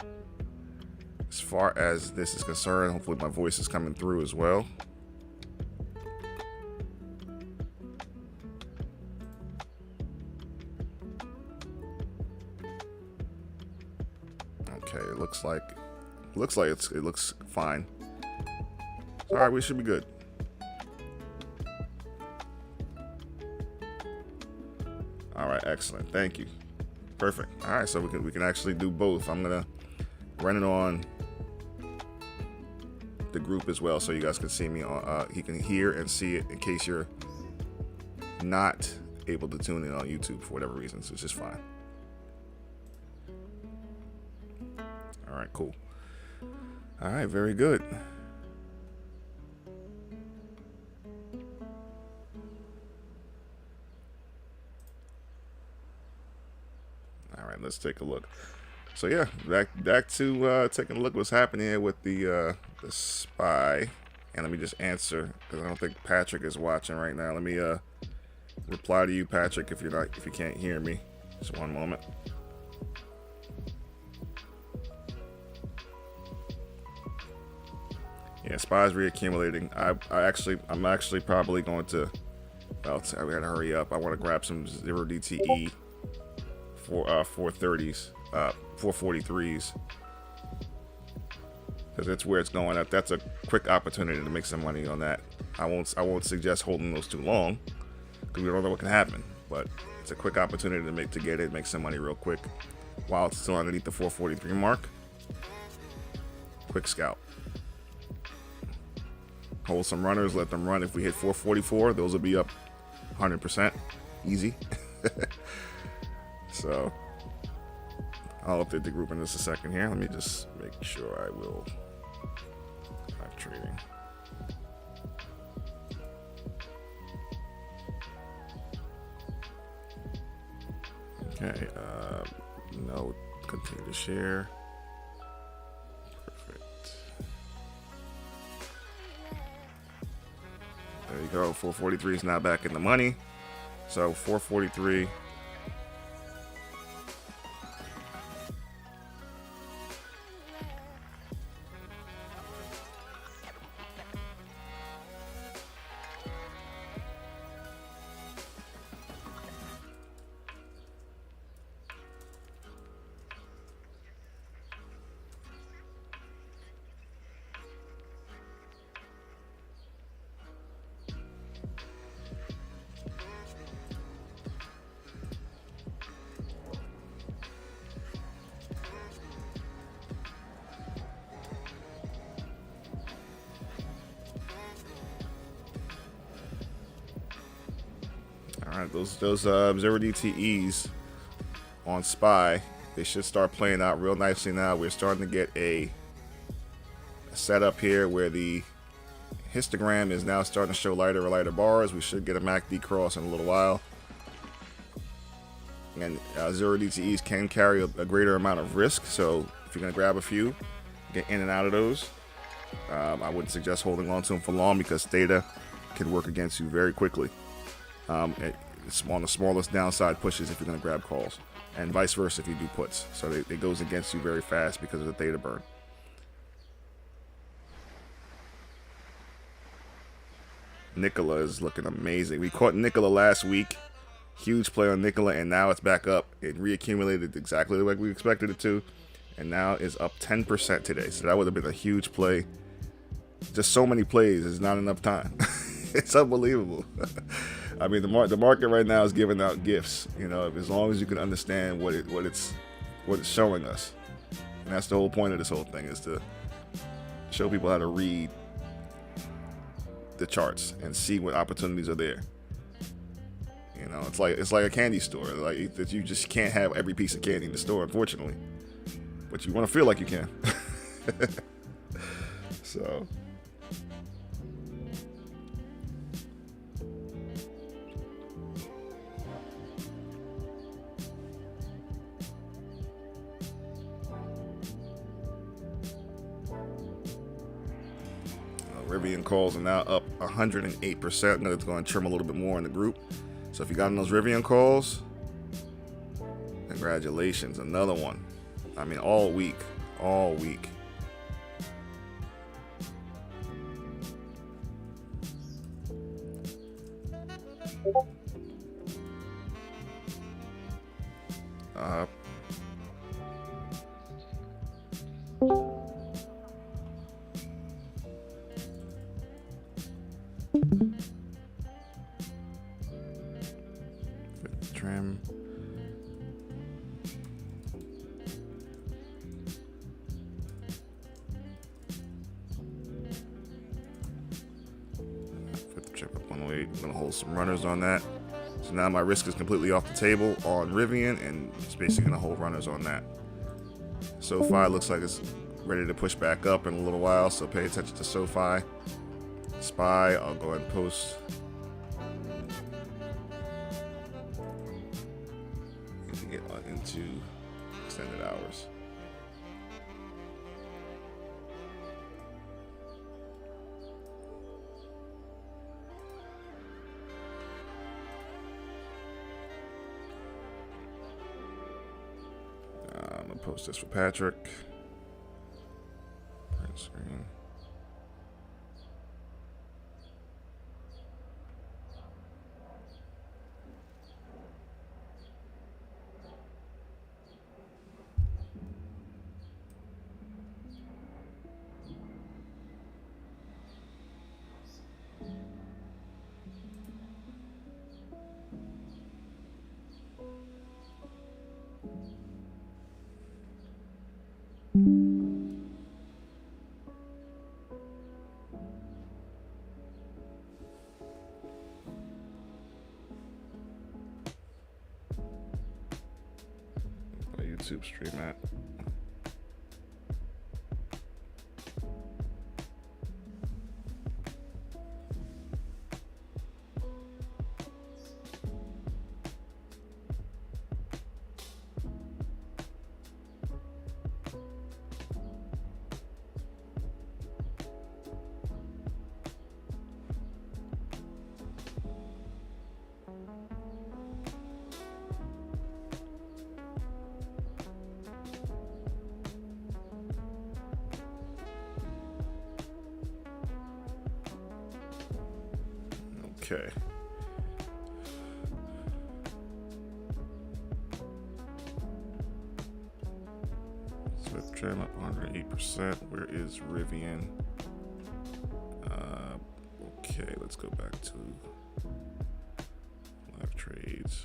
as far as this is concerned, hopefully my voice is coming through as well. Okay, it looks like it looks fine. All right, we should be good. All right, excellent. Thank you. Perfect. All right, so we can actually do both. I'm gonna run it on the group as well, so you guys can see me on. You can hear and see it in case you're not able to tune in on YouTube for whatever reason. So it's just fine. All right, cool. All right, very good. All right, let's take a look. So yeah, back to taking a look what's happening here with the SPY. And let me just answer, because I don't think Patrick is watching right now. Let me reply to you, Patrick, if you can't hear me. Just one moment. Yeah, SPY's reaccumulating. I'm actually probably going to. Well, we gotta hurry up. I want to grab some 0 DTE for 430s, 443s, because that's where it's going up. That's a quick opportunity to make some money on that. I won't suggest holding those too long, because we don't know what can happen. But it's a quick opportunity to get it, make some money real quick, while it's still underneath the 443 mark. Quick scalp. Hold some runners, let them run. If we hit 444, those will be up 100%, easy. So I'll update the group in just a second here. Let me just make sure I will live trading. Okay, No, continue to share. Perfect. There you go. 443 is now back in the money. So 443. All right, those 0DTEs on SPY, they should start playing out real nicely now. We're starting to get a setup here where the histogram is now starting to show lighter and lighter bars. We should get a MACD cross in a little while. And 0DTEs can carry a greater amount of risk, so if you're going to grab a few, get in and out of those. I wouldn't suggest holding on to them for long because theta can work against you very quickly. It's on the smallest downside pushes if you're going to grab calls, and vice versa if you do puts. So it goes against you very fast because of the theta burn. Nikola is looking amazing. We caught Nikola last week. Huge play on Nikola, and now it's back up. It reaccumulated exactly like we expected it to, and now is up 10% today. So that would have been a huge play. Just so many plays is not enough time. It's unbelievable. I mean, the market right now is giving out gifts. You know, as long as you can understand what it's showing us, and that's the whole point of this whole thing, is to show people how to read the charts and see what opportunities are there. You know, it's like a candy store. Like that, you just can't have every piece of candy in the store, unfortunately. But you want to feel like you can. So. Rivian calls are now up 108%. Now it's going to trim a little bit more in the group. So if you got in those Rivian calls, congratulations, another one. I mean, all week. Trim. Fifth chip up 108. I'm gonna hold some runners on that. So now my risk is completely off the table on Rivian, and it's basically gonna hold runners on that. SoFi looks like it's ready to push back up in a little while, so pay attention to SoFi. SPY, I'll go ahead and post. Need to get into extended hours. I'm gonna post this for Patrick. Print screen. YouTube stream at. Okay. SwiftTrend up 108%. Where is Rivian? Okay, let's go back to live trades.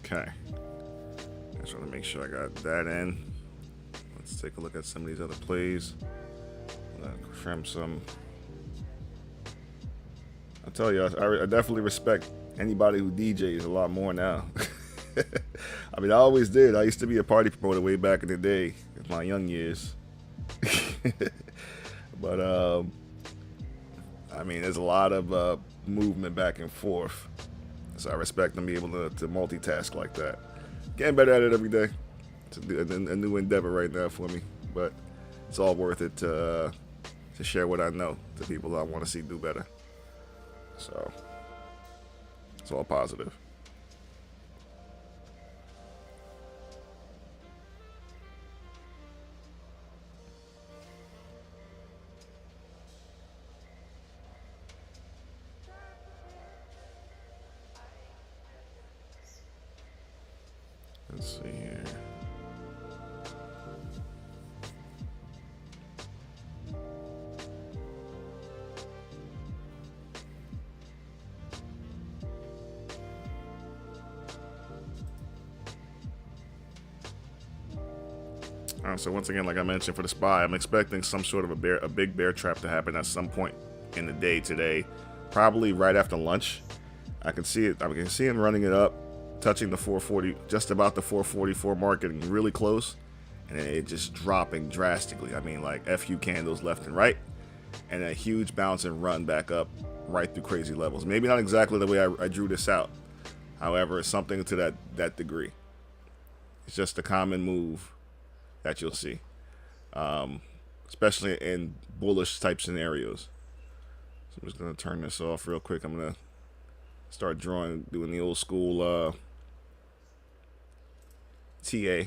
Okay. I just want to make sure I got that in. Let's take a look at some of these other plays. Trim some. I tell you, I definitely respect anybody who DJs a lot more now. I mean, I always did. I used to be a party promoter way back in the day, in my young years. But I mean, there's a lot of movement back and forth. So I respect them being able to multitask like that. Getting better at it every day. It's a new endeavor right now for me, but it's all worth it to share what I know to people I want to see do better. So it's all positive. Let's see here. All right, so once again, like I mentioned for the SPY, I'm expecting some sort of a big bear trap to happen at some point in the day today, probably right after lunch. I can see it. I can see him running it up, touching the 440, just about the 444 mark, getting really close, and then it just dropping drastically. I mean, like FU candles left and right, and a huge bounce and run back up right through crazy levels. Maybe not exactly the way I drew this out. However, it's something to that degree. It's just a common move that you'll see, especially in bullish type scenarios. So I'm just going to turn this off real quick. I'm going to start doing the old school TA.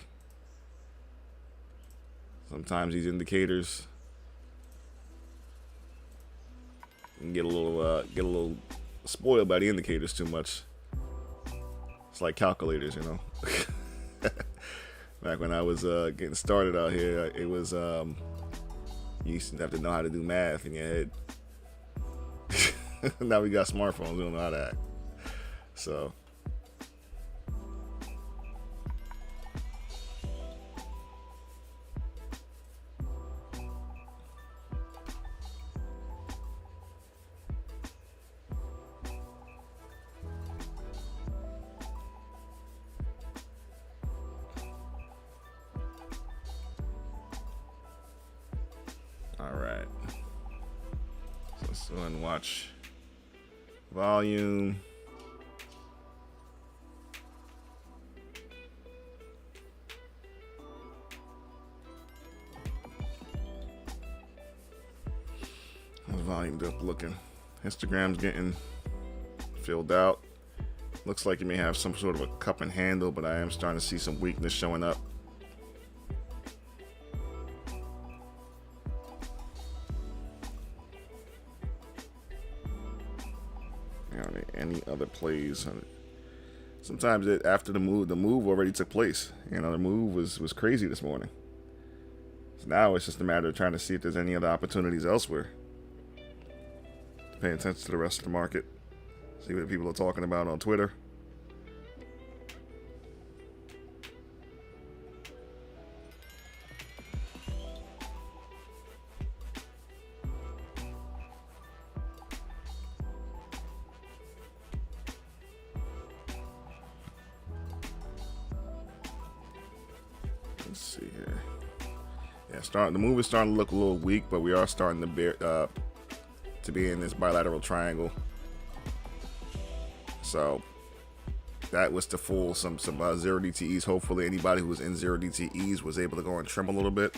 Sometimes these indicators can get a little spoiled by the indicators too much. It's like calculators, you know. Back when I was getting started out here, it was you used to have to know how to do math in your head. Now we got smartphones, we don't know how to act. So Let's go ahead and watch volume. Volumed up looking. Instagram's getting filled out. Looks like you may have some sort of a cup and handle, but I am starting to see some weakness showing up. Any other plays? Sometimes after the move already took place. The move was crazy this morning. So now it's just a matter of trying to see if there's any other opportunities elsewhere. Pay attention to the rest of the market. See what people are talking about on Twitter. Let's see here. Yeah, the move is starting to look a little weak, but we are starting to be in this bilateral triangle. So that was to fool some zero DTEs. Hopefully anybody who was in zero DTEs was able to go and trim a little bit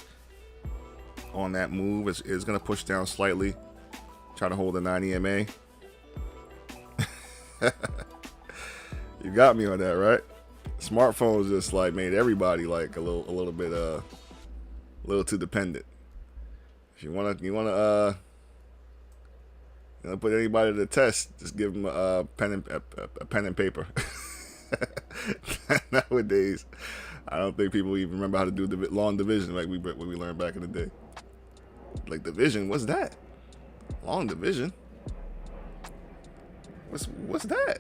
on that move. It's going to push down slightly, try to hold the 9 EMA. You got me on that, right? Smartphones just like made everybody like a little bit too dependent. If you wanna put anybody to the test, just give them a pen and paper. Nowadays, I don't think people even remember how to do long division like we learned back in the day. Like division, what's that? Long division? What's that?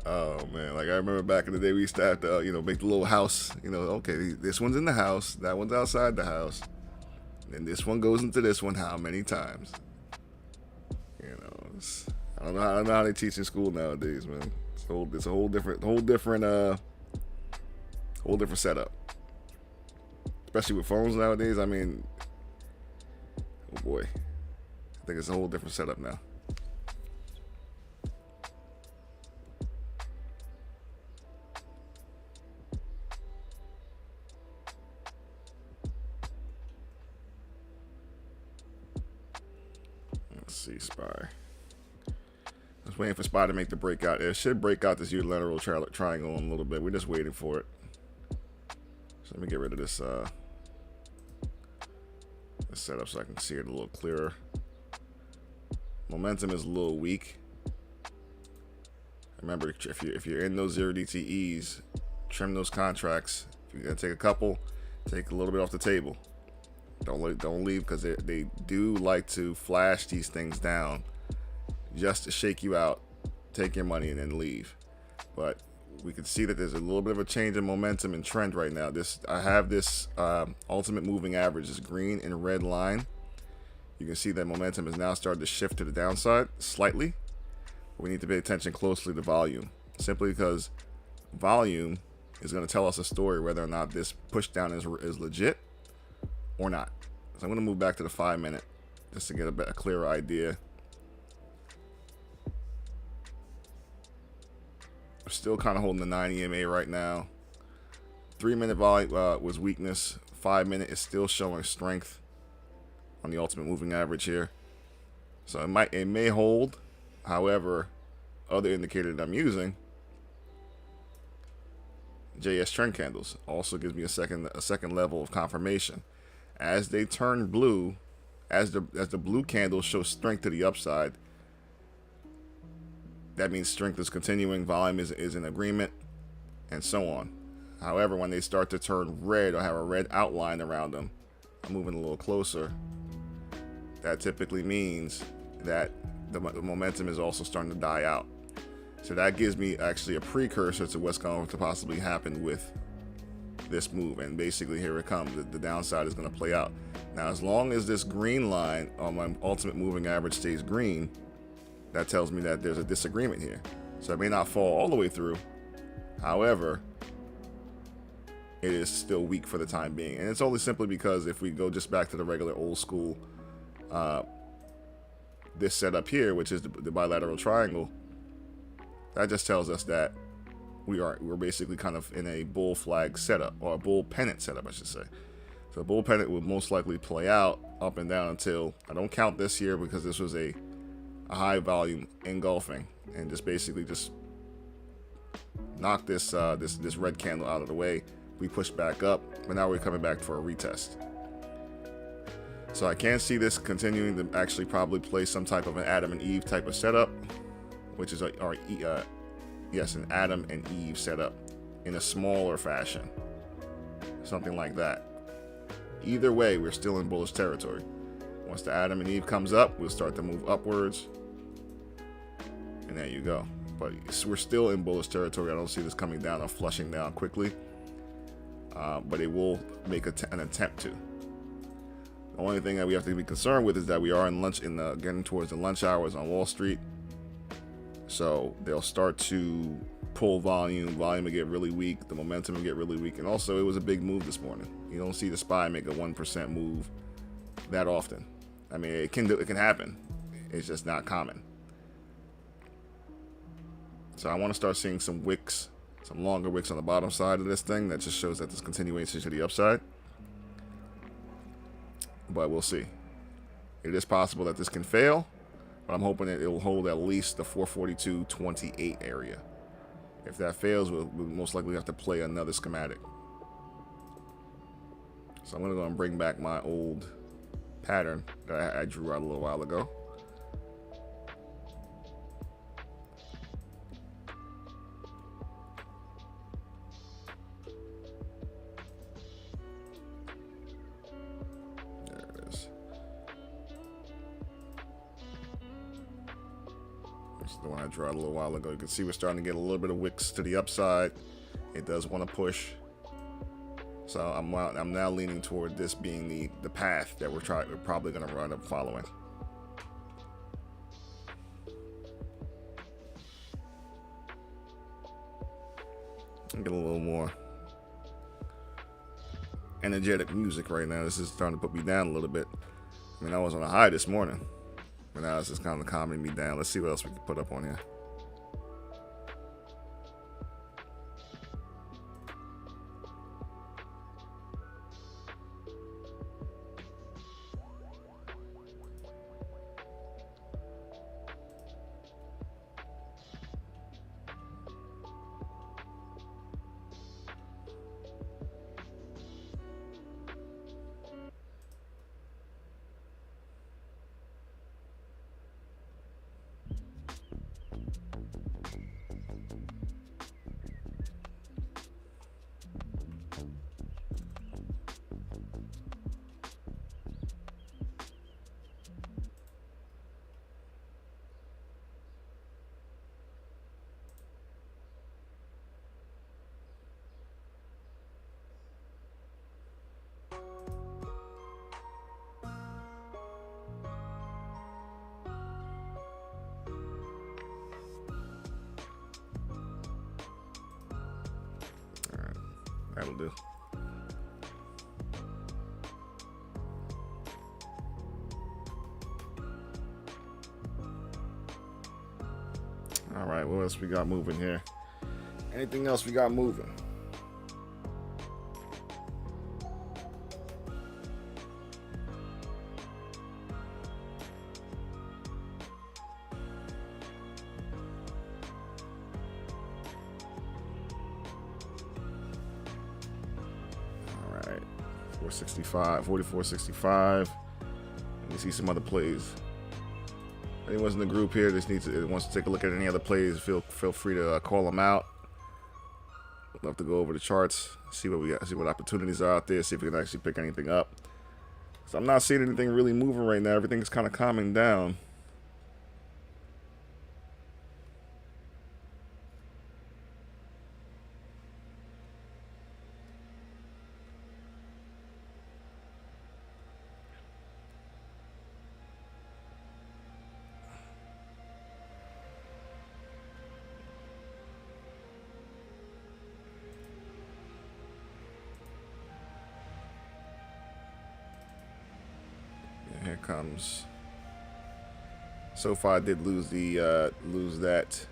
Oh man, like I remember back in the day we used to have to make the little house. Okay, this one's in the house, that one's outside the house. And this one goes into this one how many times? I don't know how they teach in school nowadays, man. It's a whole different setup. Especially with phones nowadays. I mean, oh boy, I think it's a whole different setup now. Let's see, SPY. I was waiting for SPY to make the breakout. It should break out this unilateral triangle in a little bit. We're just waiting for it. So let me get rid of this setup so I can see it a little clearer. Momentum is a little weak. Remember, if you're in those zero DTEs, trim those contracts. If you're gonna take a couple, take a little bit off the table. Don't leave, because they do like to flash these things down just to shake you out, take your money, and then leave. But we can see that there's a little bit of a change in momentum and trend right now. I have this ultimate moving average, this green and red line. You can see that momentum has now started to shift to the downside slightly. We need to pay attention closely to volume, simply because volume is going to tell us a story whether or not this push down is legit or not. So I'm going to move back to the 5 minute just to get a clearer idea. We're still kind of holding the 9 EMA right now. 3 minute volume was weakness. 5 minute is still showing strength on the ultimate moving average here. So it may hold. However, other indicator that I'm using, JS trend candles, also gives me a second level of confirmation. As they turn blue, as the blue candles show strength to the upside, that means strength is continuing, volume is in agreement, and so on. However, when they start to turn red or have a red outline around them, I'm moving a little closer, that typically means that the momentum is also starting to die out. So that gives me actually a precursor to what's going to possibly happen with this move. And basically here it comes. The downside is going to play out. Now, as long as this green line on my ultimate moving average stays green, that tells me that there's a disagreement here. So it may not fall all the way through. However, it is still weak for the time being. And it's only simply because if we go just back to the regular old school, this setup here, which is the bilateral triangle, that just tells us that we're basically kind of in a bull flag setup, or a bull pennant setup, I should say. So bull pennant will most likely play out up and down until, I don't count this here because this was a high volume engulfing, and just basically just knock this this red candle out of the way. We push back up, but now we're coming back for a retest. So I can see this continuing to actually probably play some type of an Adam and Eve type of setup, which is an Adam and Eve setup in a smaller fashion, something like that. Either way, we're still in bullish territory. Once the Adam and Eve comes up, we'll start to move upwards, and there you go. But we're still in bullish territory. I don't see this coming down or flushing down quickly, but it will make an attempt to. The only thing that we have to be concerned with is that we are getting towards the lunch hours on Wall Street. So they'll start to pull volume will get really weak, the momentum will get really weak. And also, it was a big move this morning. You don't see the SPY make a 1% move that often. I mean, it can happen. It's just not common. So I want to start seeing some wicks, some longer wicks on the bottom side of this thing. That just shows that there's continuation to the upside. But we'll see. It is possible that this can fail, but I'm hoping that it will hold at least the 442.28 area. If that fails, we'll most likely have to play another schematic. So I'm going to go and bring back my old pattern that I drew out a little while ago. The one I drew out a little while ago. You can see we're starting to get a little bit of wicks to the upside. It does want to push. So I'm now leaning toward this being the path that we're probably going to run up following. Get a little more energetic music right now. This is starting to put me down a little bit. I mean, I was on a high this morning, but now it's just kind of calming me down. Let's see what else we can put up on here. That'll do. All right, what else we got moving here? Anything else we got moving? All right, 44.65. Let me see some other plays. Anyone's in the group here wants to take a look at any other plays, feel free to call them out. I'd love to go over the charts, see what we got, see what opportunities are out there, see if we can actually pick anything up. So I'm not seeing anything really moving right now. Everything's kind of calming down. it comes. So far, I did lose the lose that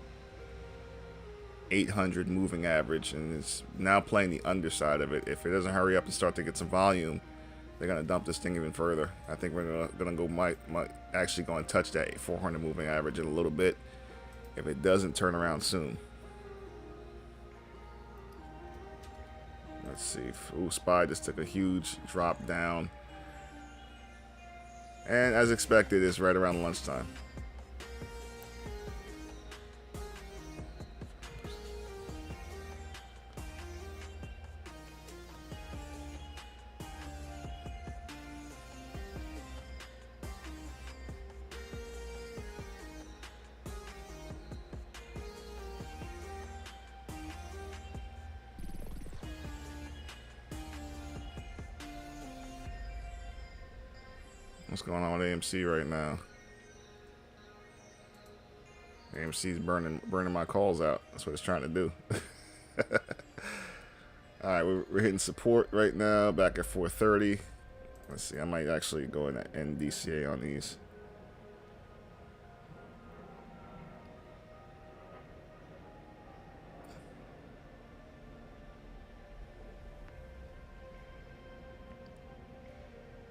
800 moving average, and it's now playing the underside of it. If it doesn't hurry up and start to get some volume, they're gonna dump this thing even further. I think we're gonna go might actually going to touch that 400 moving average in a little bit if it doesn't turn around soon. Let's see. Ooh, SPY just took a huge drop down, and as expected, it's right around lunchtime. What's going on with AMC right now? AMC's burning my calls out. That's what it's trying to do. All right, we're hitting support right now, back at 430. Let's see, I might actually go in at NDCA on these.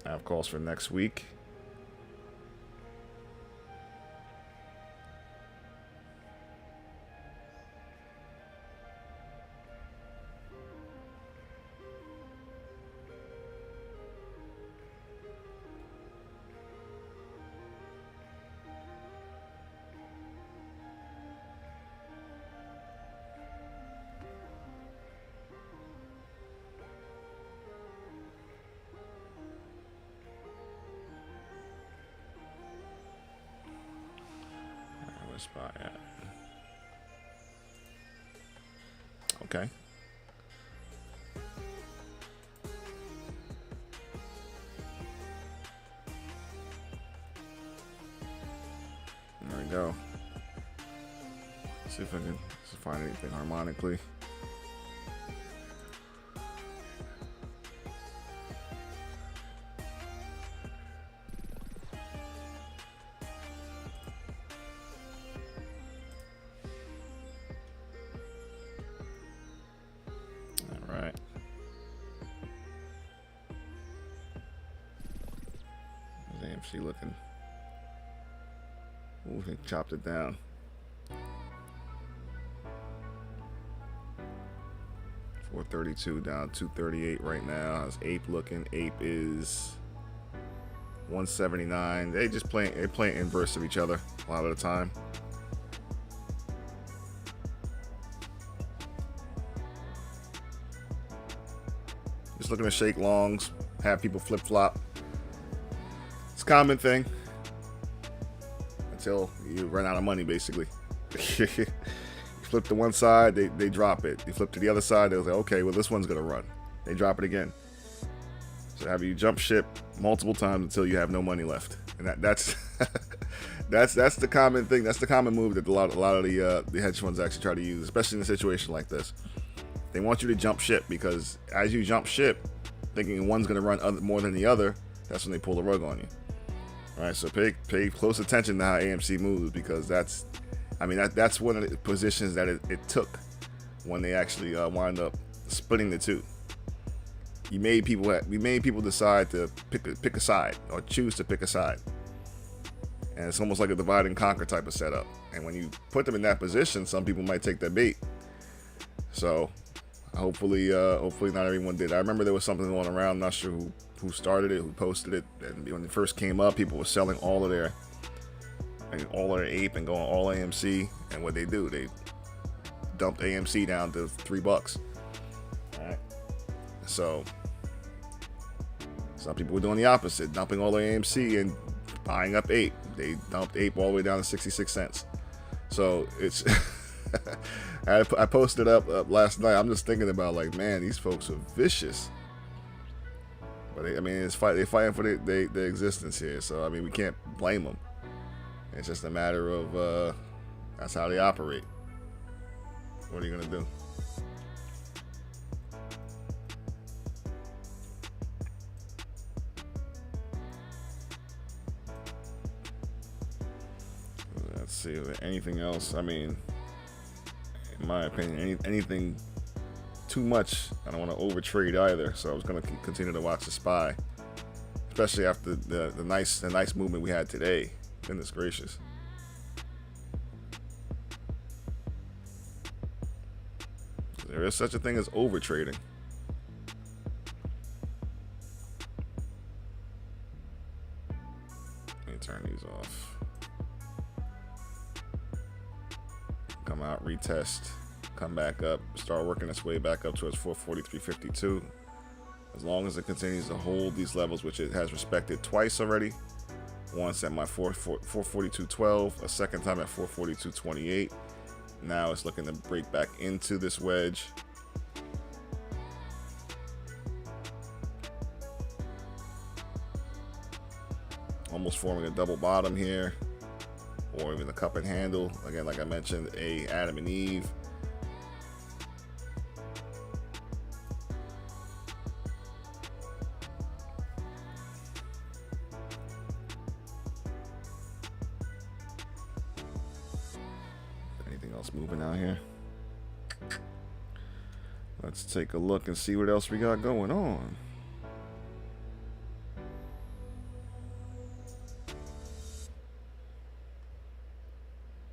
I have calls for next week. Spot at. Okay. There we go. See if I can find anything harmonically. AMC looking. Ooh, they chopped it down. $432 down 238 right now. How's Ape looking? Ape is 179. They play inverse of each other a lot of the time. Just looking to shake longs, have people flip flop. It's a common thing until you run out of money, basically. You flip to one side, they drop it. You flip to the other side, they'll say, okay, well, this one's gonna run. They drop it again. So have you jump ship multiple times until you have no money left, and that's that's the common thing. That's the common move that a lot of the hedge funds actually try to use, especially in a situation like this. They want you to jump ship because as you jump ship, thinking one's gonna run more than the other, that's when they pull the rug on you. All right, so pay close attention to how AMC moves, because that's one of the positions that it took when they actually wind up splitting the two. We made people decide to pick a side, or choose to pick a side, and it's almost like a divide and conquer type of setup. And when you put them in that position, some people might take that bait. So hopefully not everyone did. I remember there was something going around. I'm not sure who started it, who posted it. And when it first came up, people were selling all of their Ape and going all AMC. And what they do, they dumped AMC down to $3. All right. So some people were doing the opposite, dumping all their AMC and buying up Ape. They dumped Ape all the way down to 66 cents. So it's I posted up last night. I'm just thinking about, like, man, these folks are vicious. But they're fighting for their existence here. So I mean, we can't blame them. It's just a matter of that's how they operate. What are you gonna do? see anything else. I mean, in my opinion, anything too much, I don't want to overtrade either. So I was going to continue to watch the SPY, especially after the nice movement we had today. Goodness gracious. There is such a thing as overtrading. Let me turn these off. Come out, retest, come back up, start working its way back up towards 443.52. As long as it continues to hold these levels, which it has respected twice already. Once at my 442.12, a second time at 442.28. Now it's looking to break back into this wedge. Almost forming a double bottom here, or even a cup and handle. Again, like I mentioned, a Adam and Eve. Anything else moving out here? Let's take a look and see what else we got going on.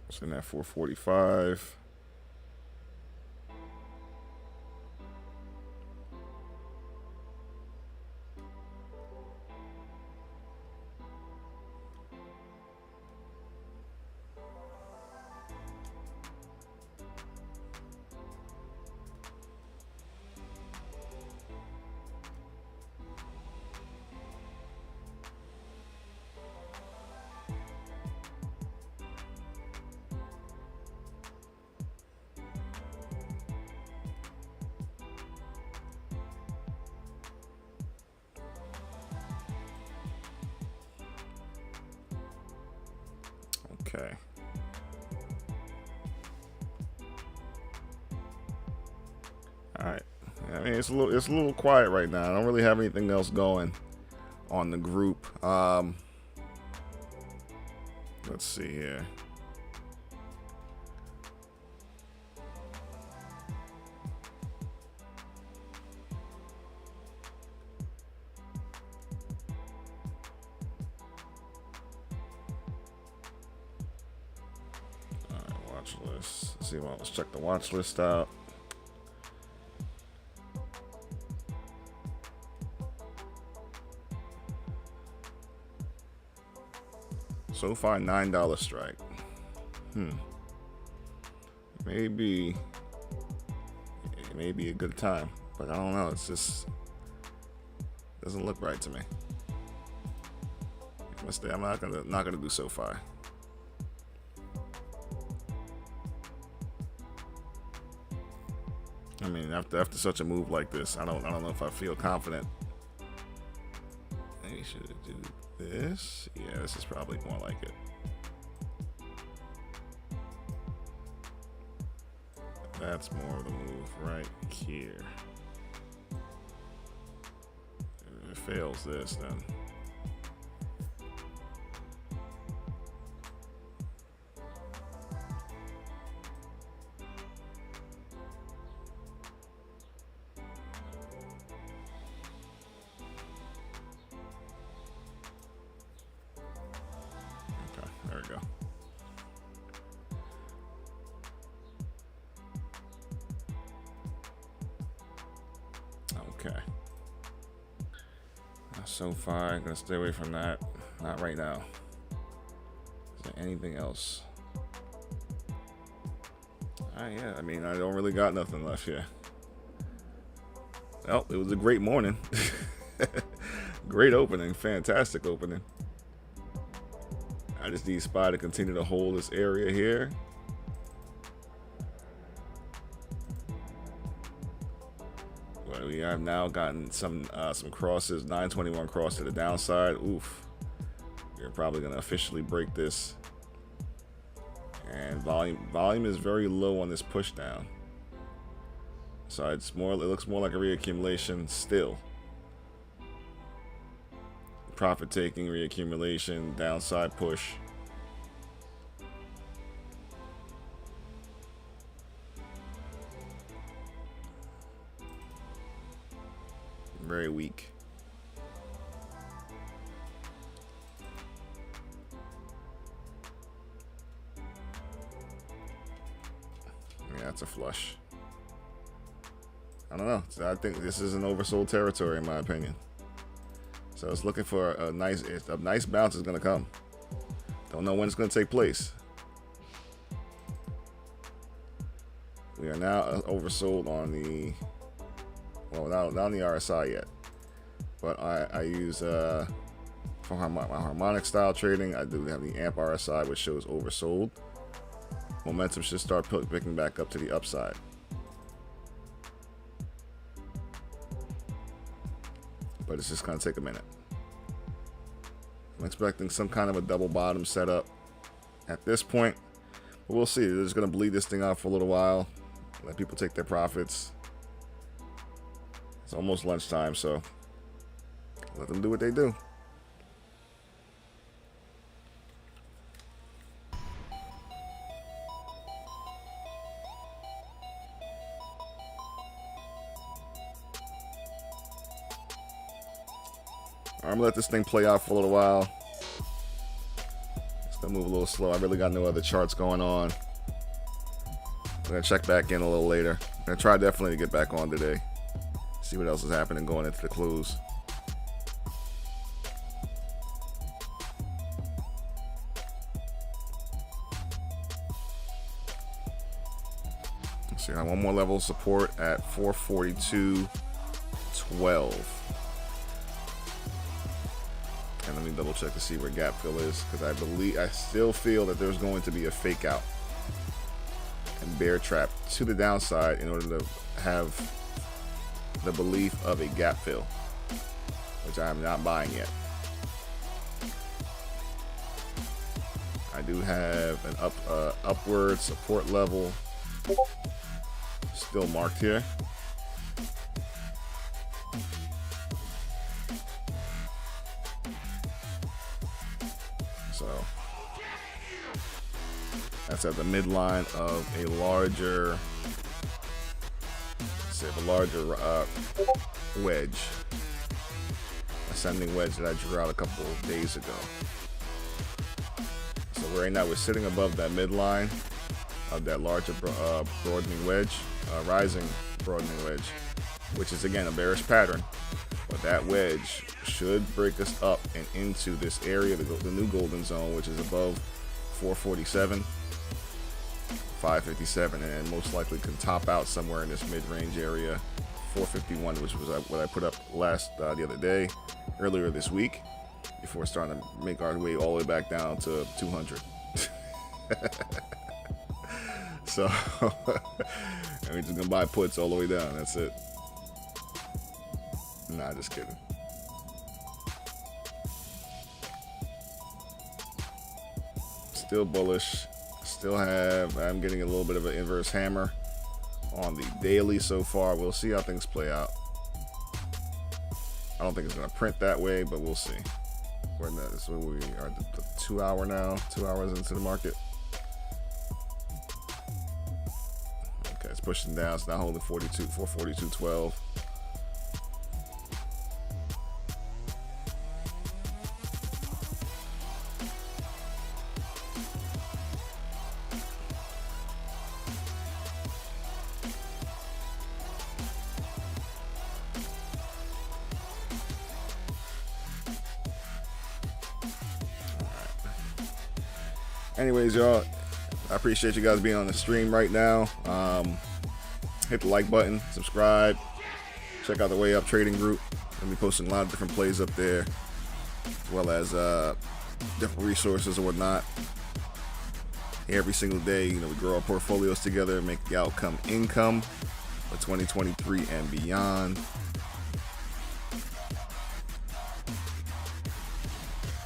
It's in that 445. Okay. All right. I mean, it's a little quiet right now. I don't really have anything else going on the group. Let's see here. Watch list. Let's see. Well, let's check the watch list out. So far, $9 strike. Maybe it may be a good time, but I don't know. It's just doesn't look right to me. I'm not gonna do so far. I mean, after such a move like this, I don't know if I feel confident. Maybe should do this. Yeah, this is probably more like it. That's more of the move right here. If it fails this, then there we go. Okay. So far, I'm gonna stay away from that. Not right now. Is there anything else? Yeah, I mean, I don't really got nothing left here. Well, it was a great morning. Great opening. Fantastic opening. I just need SPY to continue to hold this area here. Well, we have now gotten some crosses. 921 cross to the downside. Oof. We're probably going to officially break this. And volume is very low on this push down. So it looks more like a reaccumulation still. Profit taking, reaccumulation, downside push. Very weak. Yeah, that's a flush. I don't know. I think this is an oversold territory in my opinion. So it's looking for a nice bounce is going to come. Don't know when it's going to take place. We are now oversold on the, well, not on the RSI yet, but I use for my harmonic style trading, I do have the AMP RSI, which shows oversold. Momentum should start picking back up to the upside. But it's just going to take a minute. I'm expecting some kind of a double bottom setup at this point, but we'll see. They're just going to bleed this thing out for a little while, let people take their profits. It's almost lunchtime, so let them do what they do. I'm gonna let this thing play out for a little while. It's gonna move a little slow. I really got no other charts going on. I'm gonna check back in a little later. I'm gonna try definitely to get back on today. See what else is happening going into the close. Let's see, I have one more level of support at 442.12. And let me double check to see where gap fill is, because I still feel that there's going to be a fake out and bear trap to the downside in order to have the belief of a gap fill, which I am not buying yet. I do have an upward support level still marked here. So that's at the midline of a larger, wedge, ascending wedge that I drew out a couple of days ago. So right now we're sitting above that midline of that larger broadening wedge, rising broadening wedge, which is again a bearish pattern. But that wedge should break us up and into this area, the new golden zone, which is above 447, 557, and most likely can top out somewhere in this mid-range area, 451, which was what I put up the other day, earlier this week, before starting to make our way all the way back down to 200. So, and we're just gonna buy puts all the way down. That's it. Nah, just kidding. Still bullish. I'm getting a little bit of an inverse hammer on the daily so far. We'll see how things play out. I don't think it's going to print that way, but we'll see. We're in so we are the 2 hour now, 2 hours into the market. Okay, it's pushing down. It's now holding 442.12. Anyways, y'all, I appreciate you guys being on the stream right now. Hit the like button, subscribe, check out the Way Up Trading Group. I'll be posting a lot of different plays up there, as well as different resources and whatnot. Every single day, we grow our portfolios together and make the outcome income for 2023 and beyond.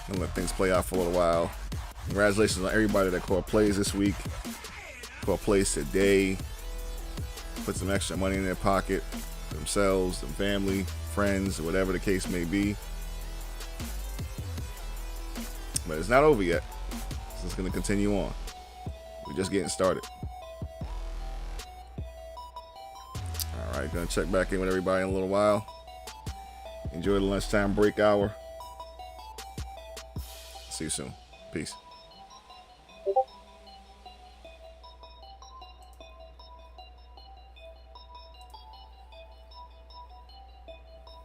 And let things play out for a little while. Congratulations on everybody that caught plays this week, caught plays today, put some extra money in their pocket, themselves, their family, friends, whatever the case may be. But it's not over yet. So it's going to continue on. We're just getting started. All right, going to check back in with everybody in a little while. Enjoy the lunchtime break hour. See you soon. Peace.